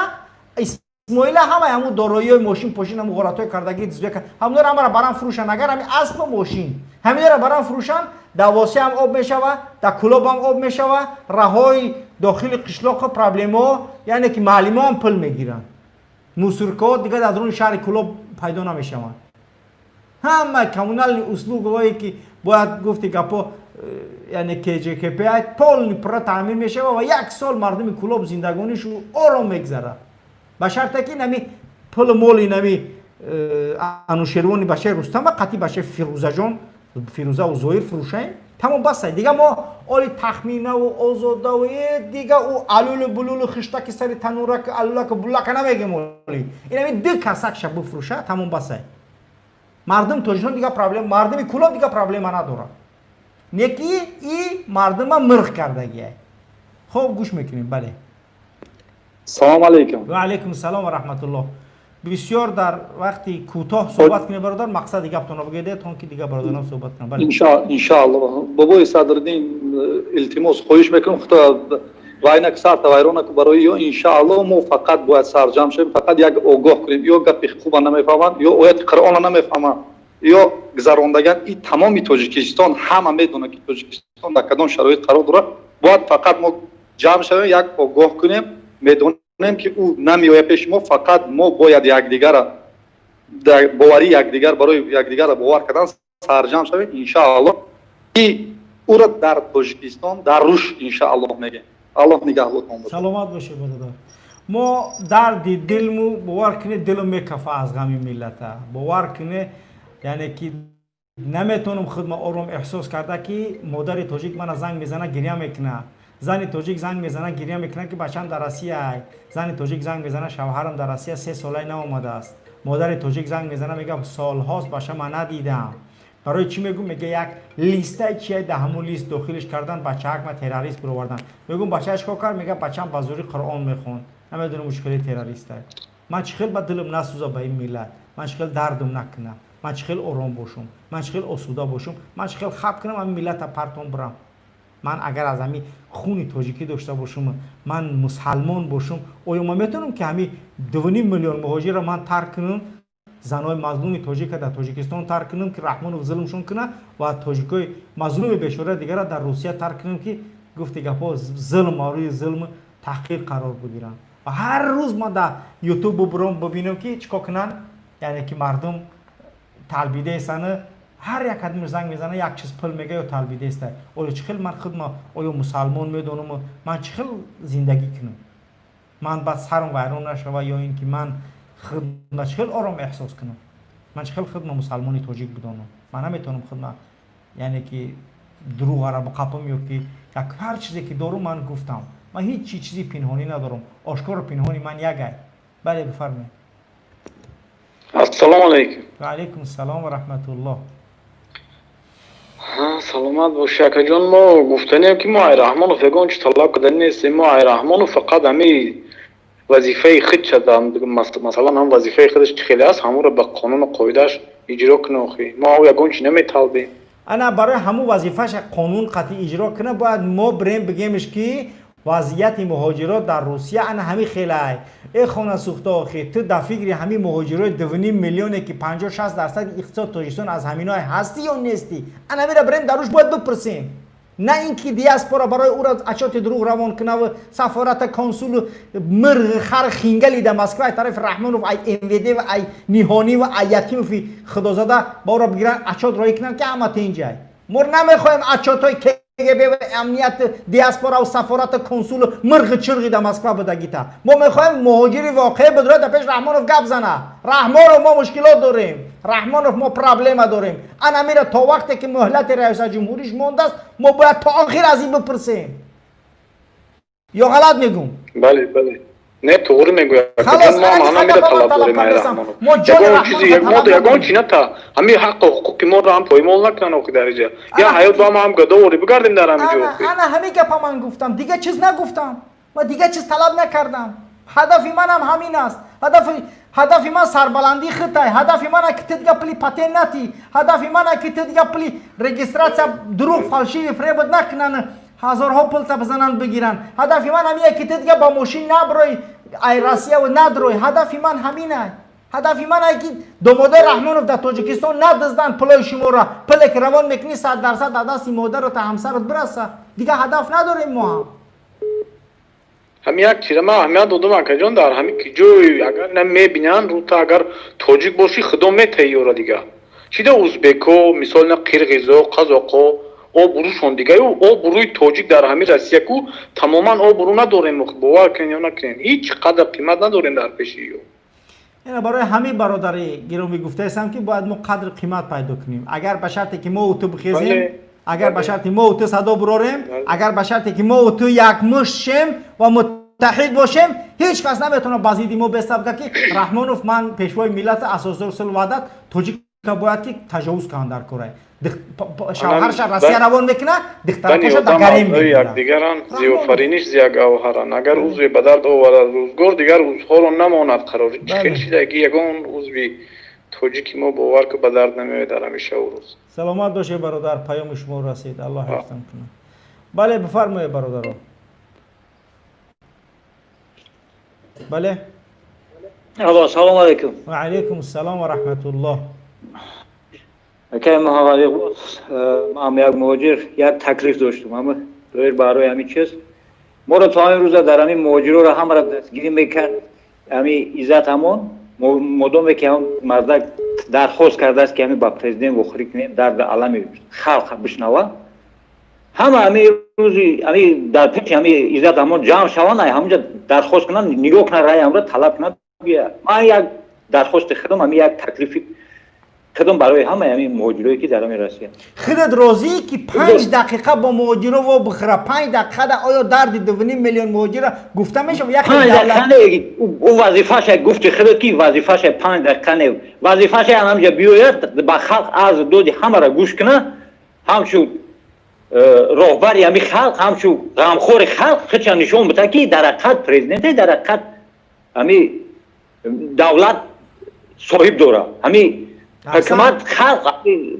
اسماعیل همون دارایی ماشین پاشین همون غلطای کردگی دیزوی کرد همون داره همه برام فروشن اگر همین اسب و ماشین همین داره برام فروشن دواسی هم آب میشوه در کلاب هم آب میشوه رهای داخل قشلاق پرابلم ها یعنی که معلم هم پل میگیرن موسیقات دیگه در درون شهر کلاب پیدا نمیشوند همه کمونال اسلوب گویی که باید گفتی گپا یعنی KJKP پل پر تعمیر میشه و یک سال مردم کلاب زندگانیشو آرام میگذره به شرطی که نمی پل مولی نمی انوشیروانی باشه رستم قطعی باشه فیروزه جان فیروزه و زهیر فروشن تمام بس دیگه ما آلی تخمینه و آزاده و دیگه او علول بلول خشتک سر تنورک علولک بلک نمیگیم اولی این همی دو کسک شب بفروشه تمام بس مردم توجیهان دیگه پرابلم مردم کلاب دیگه پرابلم نداره نیکی ای مردم ها مرخ کردگیه خوب گوش میکنیم بله سلام علیکم و علیکم السلام و رحمت الله بسیار در وقتی کوتاه صحبت کنه برادر مقصد دیگه بتونه بگیده تا که دیگه برادران صحبت کنه بله ان شاء الله بابای صدرالدین التماس خواهش میکنم خدا راینک سر توایرونک برای یا ان شاء الله ما فقط باید سرجم شیم فقط یک آگاه کنیم یا گپ خوب نمیفهمن یا آیت قرآن نمیفهمن یا گذراندگان این تمام تاجیکستان همه میدونه که تاجیکستان در کدام شرایط قرار داره باید فقط ما جمع شویم یک آگاه کنیم میدونیم که او نمیآید پیش ما فقط ما باید یکدیگر را باوری یکدیگر برای یکدیگر را باور کردن سرجم شویم ان شاء الله این او را در تاجیکستان در روش ان شاء الله میگه الله نگهدارتون باشه سلامت باشه برادر ما درد دلمو باور کنه دلم میکفه از غم ملت باور کنه یعنی که نمیتونم خودم آرام احساس کرده که مادر تاجیک من زنگ میزنه گریه میکنه زن تاجیک زنگ میزنه گریه میکنه که بچه‌م در روسیه زن تاجیک زنگ میزنه شوهرم در روسیه 3 ساله نیامده است مادر تاجیک زنگ میزنه میگه سالهاست بچه من ندیدم برای چی میگم میگه یک لیسته چیه ده همون لیست داخلش کردن بچه‌ک ما تروریست بردن میگم بچه‌اش چیکار کرد میگه بچه‌م بازوری قرآن میخوند نمیدونم مشکلی تروریسته من چخیل با دلم نسوزه به این ملت من چخیل دردم نکنه من چخیل آرام باشم من چخیل آسوده باشم من چخیل خب کنم این ملت پرتون برم من اگر از همین خونی تاجیکی داشته باشم من مسلمان باشم آیا من میتونم که همین 2.5 میلیون مهاجر را من ترک کنم زنای مظلوم تاجیک در تاجیکستان ترک کنم که رحمان و ظلمشون کنه و تاجیکای مظلوم بیچاره دیگر را در روسیه ترک کنم که گفتی گپا ظلم آروی ظلم تحقیر قرار بگیرن و هر روز ما در یوتیوب برام ببینم که چیکار کنن یعنی که مردم تلبیده سنه هر یک آدم زنگ میزنه یک چیز پل میگه یا تلبیده است آیا چخیل من خودم آیا مسلمان میدونم من چخیل زندگی کنم من بعد سرم ویران نشوه یا اینکه من خودم چخیل آرام احساس کنم من چخیل خودم مسلمانی تاجیک بدونم من نمیتونم خودم یعنی که دروغ را بقپم یا که یک هر چیزی که دارم من گفتم من هیچ چیزی پنهانی ندارم آشکار پنهانی من یکه بله بفرمایید السلام علیکم و علیکم السلام و رحمت الله سلامت باشه اکا جان ما گفتنیم که ما رحمان و فگان چه طلب کردن نیستیم ما رحمان و فقط همی وظیفه خود شدن مثلا هم وظیفه خودش خیلی هست همون رو به قانون و قاعدش اجرا کنه ما او یکون چی نمیطلبیم انا برای همون وظیفهش قانون قطعی اجرا کنه باید ما بریم بگیمش که وضعیت مهاجرات در روسیه انا همین خیلی ای خانه سوخته آخی تو در فکر همین مهاجرات 2.5 میلیونه که 50-60% اقتصاد تاجیکستان از همینای هستی یا نیستی انا میره بریم دروش باید بپرسیم نه اینکه دیاسپورا برای او را اچات دروغ روان کنه و سفارت کنسول مرغ خر خینگلی در مسکو طرف رحمان و ای ام وی دی و ای نیهانی و ای یتیم فی خدازاده با را بگیرن اچات رای کنن که اما اینجای مر نمیخوایم اچاتای به امنیت دیاسپورا و سفارت کنسول مرغ چرغی در مسکو بدگیتا ما میخوایم مهاجری واقعی بدره در پیش رحمانوف گپ زنه رحمانوف ما مشکلات داریم رحمانوف ما پرابلم داریم انا میره تا وقتی که مهلت رئیس جمهوریش مونده است ما باید تا آخر از این بپرسیم یا غلط میگم بله نه توری میگوید خلاص ما اگه همه میره طلب طلب داریم کردم رحمانو ما جان یگان رحمان چیزی رو یک طلب مود یگان نداریم. چی نتا همه حق و حقوق ما رو هم پایمال نکنن او درجه یا انا حیات با ما هم گداوری بگردیم در همه جا انا همه گپا من گفتم دیگه چیز نگفتم و دیگه چیز طلب نکردم هدف من هم همین است هدف من سربلندی خطه هدف من که تی دیگه پلی پاتین نتی هدف من که تی دیگه پلی رجیستراسیا دروغ فالشی فریب نکنن هزارها پول تا بزنن بگیرن هدف من همیه که تی دیگه با ماشین نبروی ایراسیا و ندروی هدف من همینه هدف من که دوماده رحمانوف در تاجیکستان ندزدن پلای شما را پلی که روان میکنی 100% دست مادر رو تا همسرت برسه دیگه هدف نداریم ما هم همین یک چیز ما همین دو که جان دار همین که جوی اگر نمیبینن رو تا اگر تاجیک باشی خدمت تیاره دیگه چیده ازبکو مثال نه قرقیزو قزاقو او بروشون دیگه او بروی تاجیک در همین روسیه کو تماما او برو نداریم باور کنین یا نکنین هیچ قدر قیمت نداریم در پیشیو اینا برای همه برادری گرامی گفته هستم که باید ما قدر قیمت پیدا کنیم اگر به شرطی که ما و تو بخیزیم اگر به شرطی ما و تو صدا براریم اگر به شرطی که ما و تو یک مشت شیم و متحد باشیم هیچ کس نمیتونه بازیدی ما بسته که رحمانوف من پیشوای ملت اساس رسول وحدت تاجیک باید که تجاوز کنن در کره شوهرش روسیه روان میکنه دخترش در گریم میکنه یک دیگران زیوفرینش زیاگاوهران اگر عضوی به درد آورد روزگار دیگر عضوها رو نماند قرار خیلی شده که یگان عضوی تاجیکی ما باور که به درد نمیاد در همیشه او روز سلامت باشه برادر پیام شما رسید الله حفظتون کنه بله بفرمایید برادر بله الو سلام علیکم و علیکم السلام و رحمت الله که محمد ما هم یک مهاجر یک تکلیف داشتم اما برای همین چیز ما رو تا این روزا در همین مهاجرها رو هم را دستگیری میکرد همین عزت همون مدام که هم مردک درخواست کرده است که همین با پرزیدنت وخوری کنیم در علم خلق بشنوه همین روزی همین در پیش همین عزت همون جمع شوانه همونجا درخواست کنن نگاه کنن رای هم را طلب کنن بیا من یک درخواست خودم همین یک تکلیفی خودم برای همه مهاجرایی که در همین روسیه خودت راضی که 5 دقیقه با مهاجرا و بخره 5 دقیقه آیا درد 2.5 میلیون مهاجر گفته میشه یک 5 دقیقه او وظیفه‌ش گفت خودت کی وظیفه‌ش 5 دقیقه نه وظیفه‌ش همونجا بیاید با خلق از دود همه را گوش کنه همشو راهبر همین خلق همشو غمخور خلق خودش نشون بده که در حقیقت پرزیدنت در حقیقت همین دولت صاحب داره همین حکومت خلق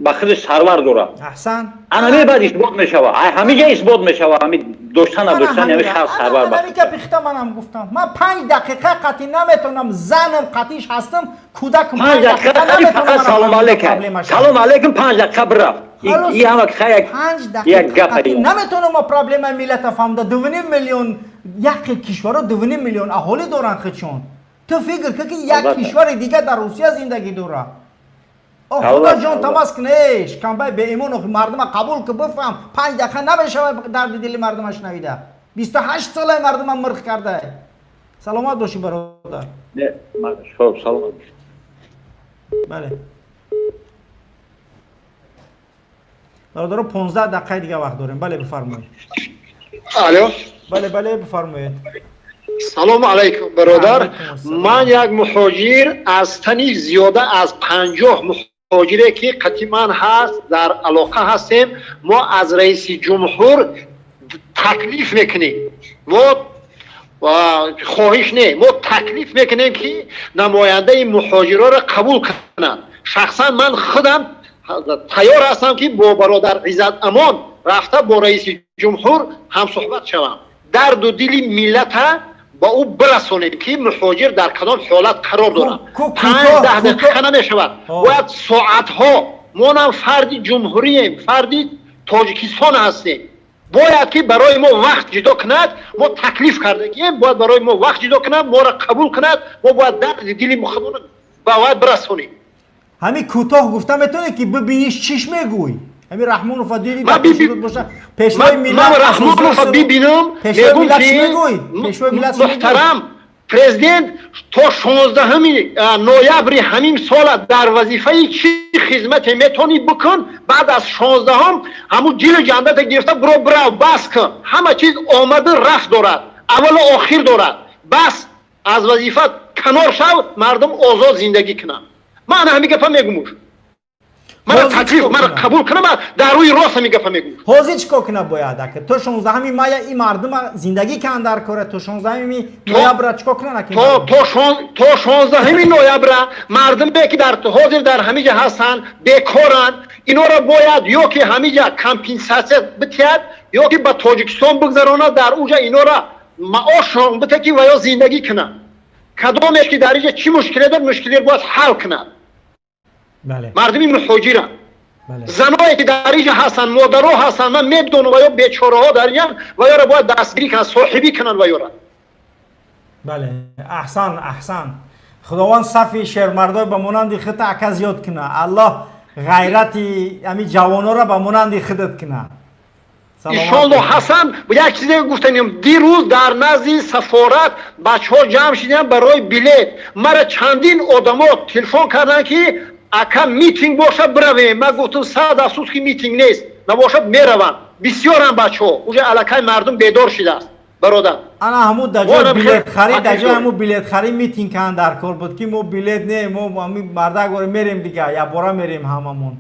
با خودش سرور داره احسن همین بعد اثبات میشوه همه جا اثبات میشوه همین داشتن همین خلق سرور با همین که پیخته منم گفتم من 5 دقیقه قطعی نمیتونم زنم قطعیش هستم کودکم 5 دقیقه نمیتونم سلام علیکم سلام علیکم 5 دقیقه برا این همه خیلی 5 دقیقه قطعی نمیتونم پرابلم ملت فهمده 2.5 میلیون یک کشور 2.5 میلیون اهالی دارن خودشون تو فکر که یک کشور دیگه در روسیه زندگی داره خدا جان تماس کنیش کمبای به ایمان مردم قبول که بفهم 5 دقیقه نمیشه درد دل مردمش نویده 28 ساله مردم مرخ کرده سلامت باشی برادر نه شب سلامت بله برادر 15 دقیقه دیگه وقت داریم بله بفرمایید الو بله بفرمایید سلام علیکم برادر من یک مهاجر از تنی زیاده از 50 مهاجری که قطعا هست در علاقه هستیم ما از رئیس جمهور تکلیف میکنیم ما خواهش نه ما تکلیف میکنیم که نماینده مهاجرا را قبول کنند شخصا من خودم تیار هستم که با برادر عزت امان رفته با رئیس جمهور هم صحبت شوم درد و دل ملت با او برسونیم که مهاجر در کدام حالت قرار دارند 5 دقیقه نمیشود باید ساعت ها ما هم فردی جمهوریم فردی تاجیکستان هستیم باید که برای ما وقت جدا کند ما تکلیف کرده که باید برای ما وقت جدا کند ما را قبول کند ما باید درد دل مخدون باید برسونیم همین کوتاه گفتم میتونه که ببینیش چیش میگوی همین رحمانوف دیدی پیشوای ملت من رحمانوف ببینم میگم که محترم پرزیدنت تا 16 نوامبر همین سال در وظیفه چی خدمت میتونی بکن بعد از 16 همون جیل جنبت گرفته برو بس کن همه چیز آمده رفت دارد اول و آخر دارد بس از وظیفه کنار شو مردم آزاد زندگی کنن. من همین گپا میگم. من تکلیف من قبول کنم در روی راست همین گپا میگم. حاضر چیکار کنه باید که تو 16 مای این مردم زندگی کن در کره تو 16 نوامبر چیکار کنه که تو 16 نوامبر مردم که در حاضر در همه جا هستن بیکارن اینا را باید یا که همه جا کمپنساسیون بتید یا که به تاجیکستان بگذرانه در اونجا اینا را معاششون بده که و یا زندگی کنن. کدامش که در اینجا چی مشکلی داره مشکلی رو باید حل کنن. بله. مردمی محاجرن. بله. زنایی که در اینجا هستن مادرها هستن من میدونم و یا بیچاره ها در اینجا و یا را باید دستگیری کنن صاحبی کنن و یا را. بله احسان خداوند صفی شهرمردای به مانند خط عکس یاد کنه الله غیرتی همین جوانان را به مانند خودت کنه. ایشالله حسن یک چیزی گفتنیم دیروز در نزد سفارت بچه‌ها جمع شدن برای بلیت مرا چندین آدما تلفن کردن که اکا میتینگ باشه برویم. من گفتم صد افسوس که میتینگ نیست نباشه میروم. بسیار هم بچه‌ها اونجا الکای مردم بیدار شده است برادر. انا همو دجا بلیت خرید دجا همو بلیت خرید میتینگ کردن در کار بود که ما بلیت نه ما مردا گور میریم دیگه یا برا میریم هممون.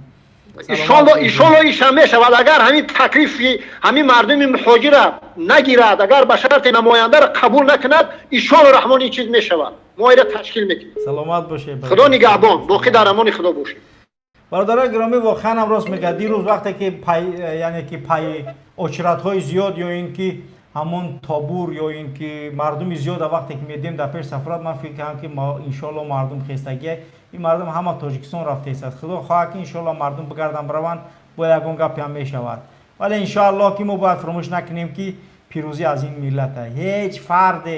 ایشالله ایش هم میشود اگر همین تکلیفی همین مردم مهاجر نگیرد اگر به شرط نماینده را قبول نکند ایشالله رحمان این چیز میشود ما را تشکیل میکنیم. سلامت باشه خدا نگهبان باقی در امان خدا باشه. برادران گرامی واقعا هم راست میگه دیروز وقتی که یعنی که پای اچرت های زیاد یا اینکه همون تابور یا اینکه مردم زیاد وقتی که میدیم در پیش سفرات من فکر کنم که ما انشالله مردم خستگی این مردم همه تاجیکستان رفته است. خدا خواه که انشالله مردم بگردن بروند با یگان گپی هم میشود ولی انشالله که ما باید فراموش نکنیم که پیروزی از این ملت هیچ فرد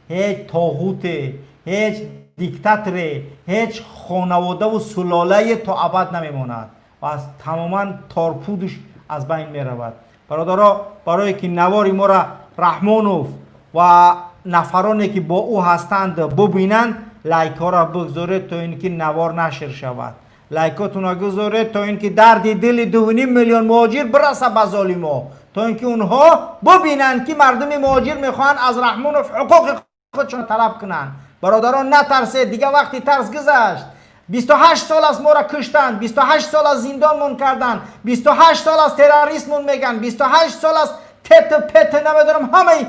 هیچ طاغوت هیچ دیکتاتور هیچ خانواده و سلاله تا ابد نمیماند و از تماما تارپودش از بین میرود. برادرها برای که نواری ما را رحمانوف و نفرانی که با او هستند ببینند لایک ها را بگذارید تا اینکه نوار نشر شود. لایکاتون را گذارید تا اینکه درد دل 2.5 میلیون مهاجر برسه به ظالما تا اینکه اونها ببینند که مردم مهاجر میخوان از رحمانوف حقوق خودشون طلب کنند. برادران نترسید دیگه وقتی ترس گذشت. 28 سال از ما را کشتن 28 سال از زندانمون کردن 28 سال از تروریسمون میگن 28 سال از پت نمیدونم همه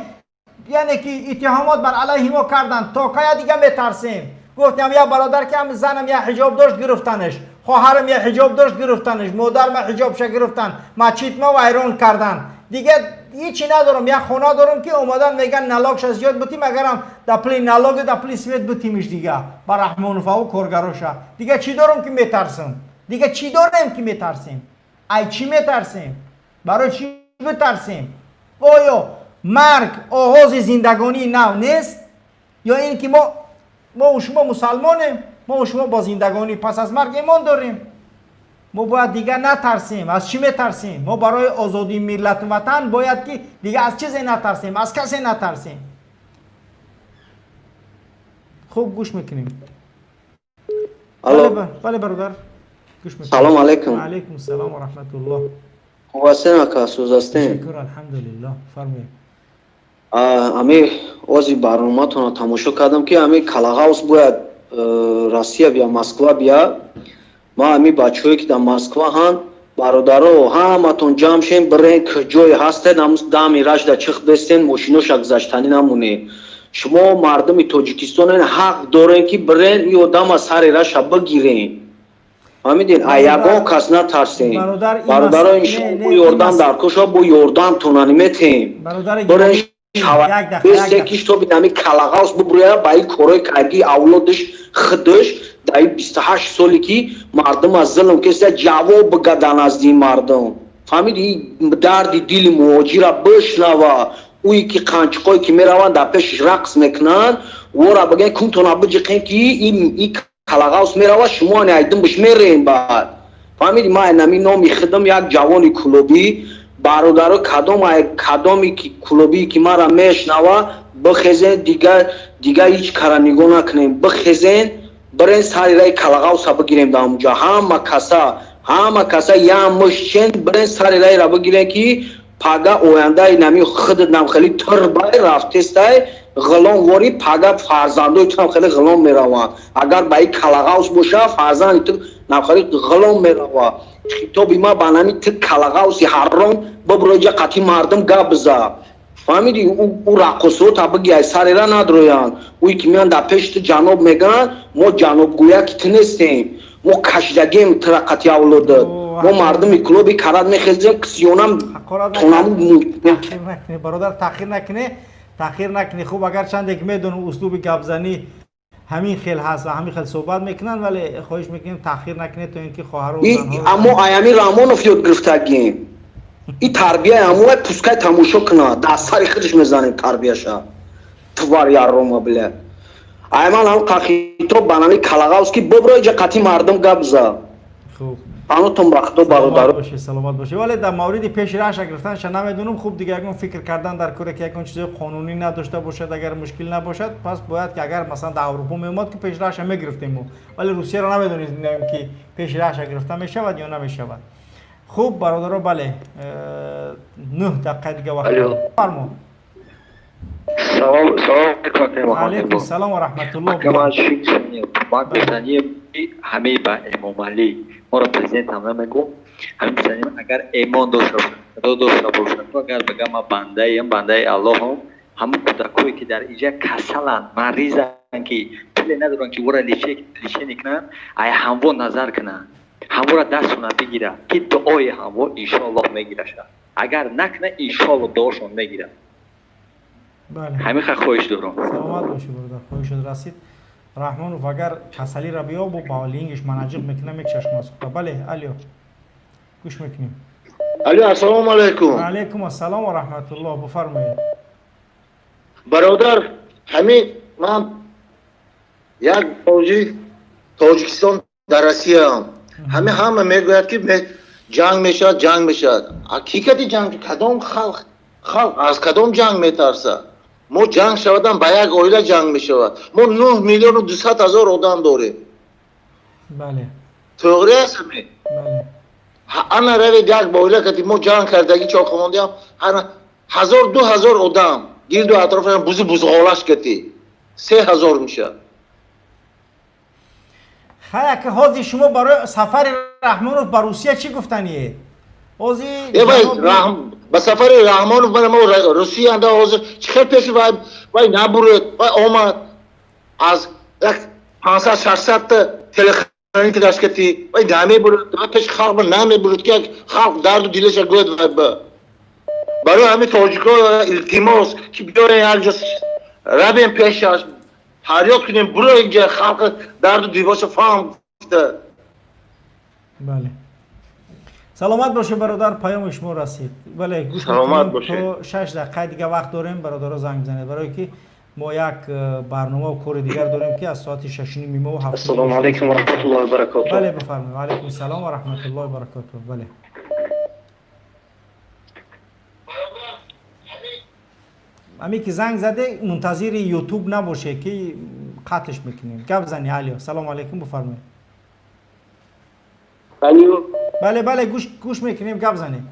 یعنی که اتهامات بر علیه ما کردن تا که دیگه میترسیم. گفتم یا برادر که هم زنم یا حجاب داشت گرفتنش خواهرم یا حجاب داشت گرفتنش مادرم حجابش گرفتن مسجد ما ویران کردن دیگه هیچی ندارم یا خونه دارم که اومدن میگن نلاگش از زیاد بتیم اگرم دپلی نلاگ دپلی سویت بتیمش دیگه با رحمانوف و کارگروشا دیگه چی دارم که میترسم دیگه چی دارم که میترسیم ای چی میترسیم برای چی بترسیم آیا مرگ آغاز زندگانی نو نیست یا این که ما و شما مسلمانیم ما و شما با زندگانی پس از مرگ ایمان داریم ما باید دیگه نترسیم. از چی میترسیم؟ ما برای آزادی ملت وطن باید که دیگه از چیزی نترسیم از کسی نترسیم. خوب گوش میکنیم. بله برادر گوش میکنیم. سلام علیکم. علیکم السلام و رحمت الله. خواسته نکه سوز هستین؟ شکر الحمدلله فرمایید. امی اوزی برنامه‌تون رو تماشا کردم که امی کلاغاوس باید روسیه بیا مسکو بیا ما امی بچه‌ای که در مسکو هستند برادرها همتون جمع شین برین که جای هسته دمی راش در چخ بستین ماشینوش گذاشتنی نمونه. شما مردم تاجیکستان حق دارین که برین یا دم از سر راش بگیرین. فهمیدین ایگان کس نترسین. برادرها انشالله یاردم در کشا با یاردم تونانی میتیم. برین بس یکیش تو بیدمی کلاغاوس ببرویه با این کارای کارگی اولادش خودش در 28 سالی که مردم از ظلم کسی جواب بگدن از این مردم. فهمیدی درد دل مهاجر بشنوه اوی که قنچقایی که میروند در پیشش رقص میکنن و را بگن کنتون بجقین که این کلاغاوس میروه شما نیدن بش میرین بعد. فهمیدی ما اینمی نامی خدم یک جوانی کلوبی برادرها کدامی که کلوبی که ما را میشنوه بخیزین دیگه هیچ کار نگاه نکنیم بخیزین برین سری رای کلاغاوس بگیریم در اونجا همه کسا یا مشچین برین سری رای را بگیریم که پاگا اوینده نمی خود نمخلی تر بای رفته استای غلامواری پگاه فرزندایتان خیلی غلام میروند. اگر با این کلاغاوس باشه فرزند تو نخری غلام میروند. خطاب ما بانانی تو کلاغاوس حرام ببروجه قطعی مردم گابزا. فهمیدی او رقصو تا بگی سری را ندرویان. اوی که میان در پشت جنوب میگن ما جنوب گویا که نیستیم. ما کشیدگیم ترقتی اولاد. ما مردم کلوبی کرد میخزیم کسیونم تونم برادر تاخیر نکنه خوب اگر چند یک میدون اسلوب گپزنی همین خیل هست و همین خیل صحبت میکنن ولی خواهش میکنیم تاخیر نکنه تا اینکه خواهر و زنها اما ایامی رامونوف یاد گرفتگیم این تربیه امو پوسکای تماشا کنه دستاری خودش میزنه تربیهشا توار یارو بله ایمان هم قاخیتو بانانی کلاغاوس کی ببرای جا قطعی مردم گبزا خوب آنو تم برخدو برادر سلامت باشه ولی در مورد پیش راه گرفتن شن نمیدونم خوب دیگه اگه فکر کردن در کوره که یکون چیز قانونی نداشته باشد اگر مشکل نباشد پس باید که اگر مثلا در اروپا میومد که پیش راهش میگرفتیم ولی روسیه رو نمیدونیم که پیش راهش گرفته میشود یا نمیشود. خوب برادر بله 9 دقیقه دیگه وقت فرمو. سلام علیکم السلام و رحمت الله. کما شکر ما بزنیم همه با امام علی ما را پرزیدنت هم نمیگم همین بزنیم اگر ایمان داشته باشد اگر بگم ما بنده الله هم کودکایی که در اینجا کسلن مریضن که پول ندارن که ورا لیشه نکنن ای همو نظر کنن همو را دستونه بگیره که دعای همو انشاءالله میگیره شد اگر نکنه انشاءالله دعاشون میگیره. بله همین خواهش دارم. سلامت باشی برادر. خواهش رسید. رحمانوف اگر کسلی را بیاب و باولینگش مناجق میکنه میکشش ناسخته. بله الیو گوش میکنیم. الو السلام علیکم. علیکم السلام و رحمت الله. بفرمایید. برادر همین من یک فوجی تاجیکستان در روسیه هم همه میگوید که جنگ میشد حقیقتی جنگ کدام خلق از کدام جنگ میترسه ما جنگ شودن با یک اویله جنگ میشود ما 9 میلیون و 200,000 آدم داریم. بله توغری است همین بله انا روید یک اویله کتی ما جنگ کردگی چاقماندی هم 1000-2000 آدم گیرد و اطراف هم بوز کتی 3000 میشه. خیلی که حاضی شما برای سفر رحمانوف به روسیه چی گفتنیه؟ حاضی به سفر رحمانوف برای ما روسیه انده حاضر چخیر پیش وای نبورد وای آمد از 500-600 تلخانی که داشت کتی وای نمی برد پیش خلق نمی برد که خلق درد و دیلش گوید برای همین تاجیکا التماس که بیاره یک جا ربیم پیشش حریات کنیم برو اینجا خلق درد و دیواش فهم گفته. بله سلامت باشه برادر پیام شما رسید. بله گوش میکنیم تو 6 دقیقه دیگه وقت داریم برادر زنگ بزنید برای که ما یک برنامه و کار دیگر داریم که از ساعت 6:30 و 7. السلام علیکم و رحمت الله و برکاته. بله بفرمایید. علیکم السلام و رحمت الله و برکاته. بله امی که زنگ زده منتظر یوتیوب نباشه که قطعش میکنیم. گپ زنی علیو. سلام علیکم بفرمایید. بله گوش میکنیم گپ زنی.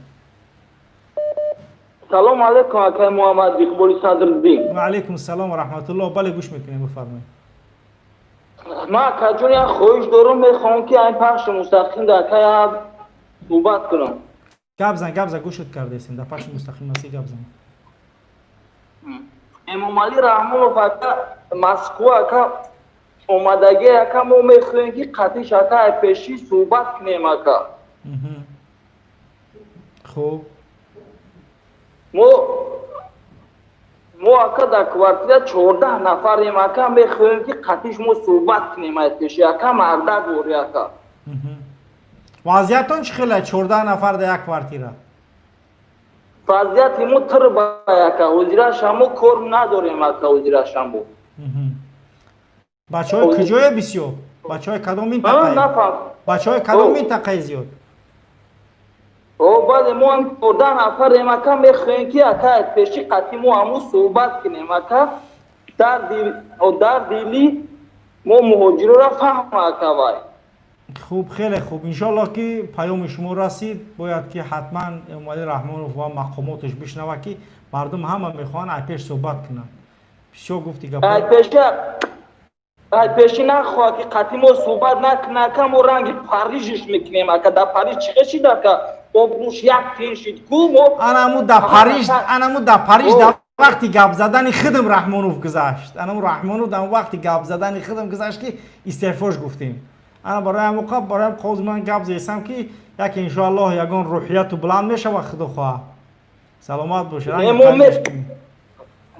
سلام علیکم آقای محمد اقبالی صدرالدین. و علیکم السلام و رحمت الله. بله گوش میکنیم بفرمایید. ما کجون یک خواهش دارم میخوام که این پخش مستقیم در که صحبت کنم. گپ زن گوشت کرده ایستیم در پخش مستقیم نسی گپ زن. امام علی رحمانوف اکا مسکو اکا اومدگی اکا ما میخوایم که قطعش اکا پیشی صحبت کنیم اکا. خوب ما اکا در کوارتیر 14 نفریم اکا میخوایم که قطعش ما صحبت کنیم پیشی اکا مرده گوری اکا. وضعیتون چه خیلی 14 نفر در یک کوارتیره؟ وضعیت ما تر باید که وزیر شامو کور نداریم اکا وزیر شامو. بچه های کجای بسیار؟ بچه های کدام منطقه؟ بچه های کدام منطقه زیاد؟ بله ما هم 14 نفریم اکا میخوایم که اکا پیشی قطعی ما همو صحبت کنیم اکا در دیلی ما مهاجر را فهم اکا باید. خوب خیلی خوب انشالله که پیام شما رسید باید که حتما امام علی رحمانوف و مقاماتش بشنوه که مردم همه میخوان پیش صحبت کنن شو گفتی گپ پیشی نخواه که قطعی ما صحبت نکم و رنگ پاریژش میکنیم اگه در پاریژ چیه شده که بابروش یک تین شد گومو انمو در پاریژ در وقتی گپ زدن خودم رحمانوف گذاشت انمو رحمانوف در وقتی گپ زدن خودم گذاشت که استعفاش گفتیم انا برای موقع برای قوز من گپ زدم که یک ان شاء الله یگان روحیت بلند میشه و خدا خواه سلامت باشه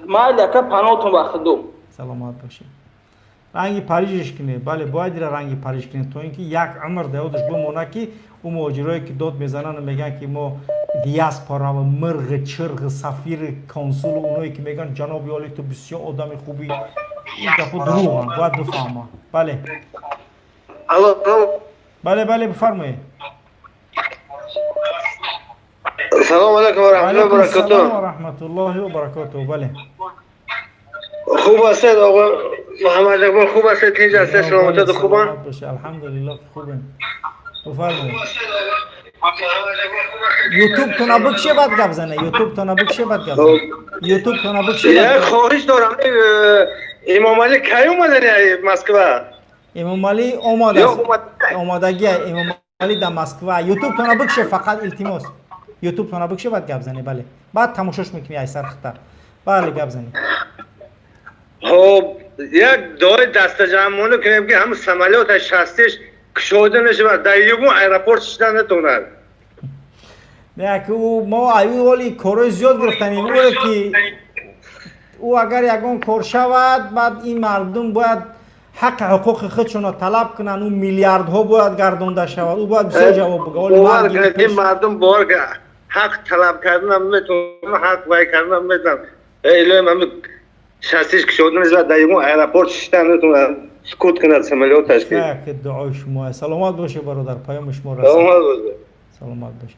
ما لکه پناهتون و خدا سلامت باشه رنگی پاریژش کنه بله باید رنگی پاریژ کنه تو اینکه یک عمر داودش بمونه که اون مهاجرایی که داد میزنن و میگن که ما دیاسپورا و مرغ چرغ سفیر کنسول و اونایی که میگن جناب عالی تو بسیار آدم خوبی این گپا دروغن باید بفهمه بله بله بفرمایید سلام علیکم و رحمت الله و برکاته سلام و رحمت الله و برکاته بله خوب هستید آقا محمد اقبال خوب هستید که اینجا هستید سلامت خوبان الحمدلله خوبیم بفرمایید یوتیوب تو نبکشه بعد گپ زنه یوتیوب تو نبکشه بعد گپ زنه یوتیوب تو نبکشه یک خواهش دارم امام علی کی اومدن مسکو امام علی اومدگی امام علی در مسکو یوتیوب تو نبکشه فقط التماس یوتیوب تو نبکشه بعد گپ زنه بله بعد تماشاش میکنی ای سرخته بله گپ زنه خب یک دای دست جمعونه کنیم که همون سمالیاتش هستش کشوده نشه و در یکون ایرپورت شدن نتونن نه که ما ایولی کارای زیاد گرفتنیم او که او اگر یکون کار شود بعد این مردم باید حق حقوق خودشون رو طلب کنن اون میلیاردها باید گردونده شود او باید بسیار جواب بگه این مردم باید حق طلب کردن هم میتونم حق وای کردن هم میتونم ایلویم همه شستیش کشوده نشه و در یکون ایرپورت شدن نتونن سکوت کند سمالیاتش که دعای شما سلامت باشه برادر پیام شما رسید سلامت باشه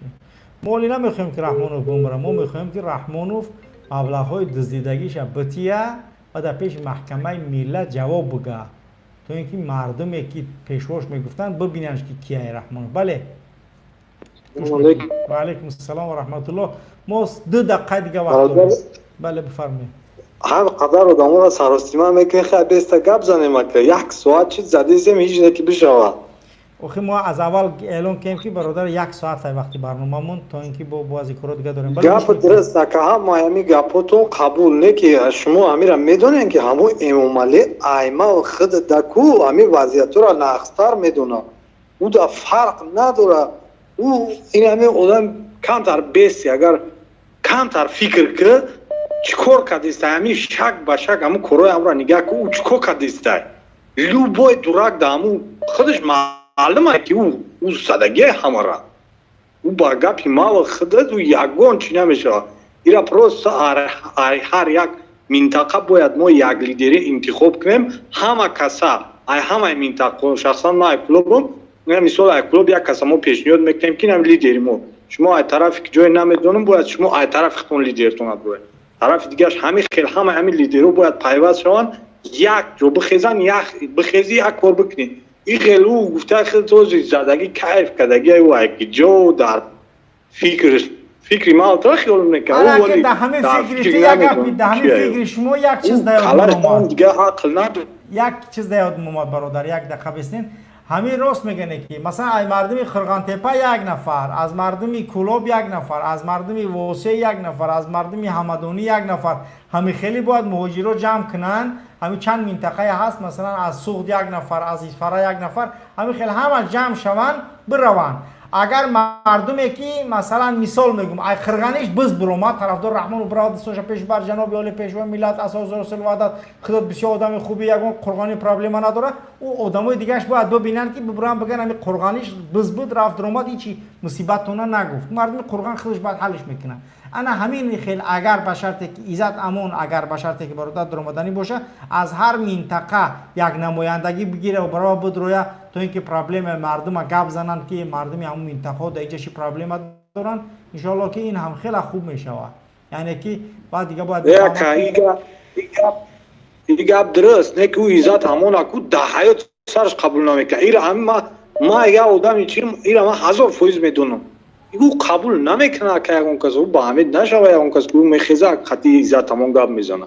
ما ولی نمیخوایم که رحمانوف بمره ما میخوایم که رحمانوف مبلغ‌های دزدیدگیش بتیه و در پیش محکمه ملت جواب بگه تو اینکه مردمی که پیشواش میگفتن ببیننش که کیه رحمانوف بله و علیکم السلام و رحمت الله ما 2 دقیقه دیگه وقت داریم بله بفرمایید هر قدر آدم‌ها سراسیمه میکنه خیلی بیسته گپ زنیم که یک ساعت چیز زدیدیم هیچ نکی بشود آخه ما از اول اعلان کردیم که برادر 1 ساعت وقتی برنامه‌مون تا اینکه با بازی کارا دیگه داریم گپ درست که هم مهمی گپاتون قبول نکی شما امیرا میدونین که همون امام علی ائمه و خود دکو همین وضعیت را نقص‌تر میدونه او دا فرق نداره او این همین آدم کمتر بیستی اگر کمتر فکر که چیکار کردیسته همین شک به شک همون کارای امرا نگاه که او چیکار کردیسته لو بای درک دامو خودش معلومه که او صدقه همه را او با گپی ما و خودت و یگان چی نمیشه ایرا پروست هر یک منطقه باید ما یک لیدری انتخاب کنیم همه کسا همه منطقه شخصا ما کلوبم مثال ای کلوب یک کسا ما پیشنهاد میکنیم که نمی لیدری ما شما ای طرف که جای نمیدونم باید شما ای طرف خودتون لیدرتون باید طرف دیگهش همین خیلی همین لیدرو باید پیوست شوند یک جو بخیزن بخیزی یک کار بکنی این خیلی او گفته خیلی توزی زدگی کیف کدگی او که جو در فکری ما تا خیال نکنه او ولی در همین فکری تو یک در همین فکری شما یک چیز دیاد دیگه عقل نداره یک چیز دیاد محمد برادر یک دقیقه بسین همین راست میگنه که مثلا از مردمی خرقان تپه یک نفر از مردمی کلوب یک نفر از مردمی واسه یک نفر از مردمی همدانی یک نفر همین خیلی باید مهاجرا جمع کنن همین چند منطقه هست مثلا از سوخت یک نفر از اسفره یک نفر همین خیلی همه جمع شوند بروند اگر مردمی که مثلا مثال میگم ای خرقانیش بز بروما طرفدار رحمان و براد سوش پیش بر جناب عالی پیشوا ملت اساس رسول وعدت خودت بسیار آدم خوبی یگون قرقانی پرابلم نداره او آدمای دیگهش باید ببینن که ببرن بگن همین قرقانیش بز بود رفت درومات هیچی مصیبت اونا نگفت مردم قرقان خودش بعد حلش میکنن انا همین خیل اگر به شرطی که عزت امون اگر به شرطی که برادر درآمدنی باشه از هر منطقه یک نمایندگی بگیره و برای بدرویا تو اینکه پرابلم مردم گپ زنن که مردم همون منطقه در اینجاش پرابلم دارن ان شاء الله که این هم خیلی خوب میشه یعنی که بعد دیگه باید این گپ درست نه که او عزت امون اكو ده حیات سرش قبول نمیکنه این هم ما یا آدمی چیم این ما 1000% میدونم او قبول نمیکنه که اون کس او با همین نشوه اون کس که او میخیزه خطی عزت همون گپ میزنه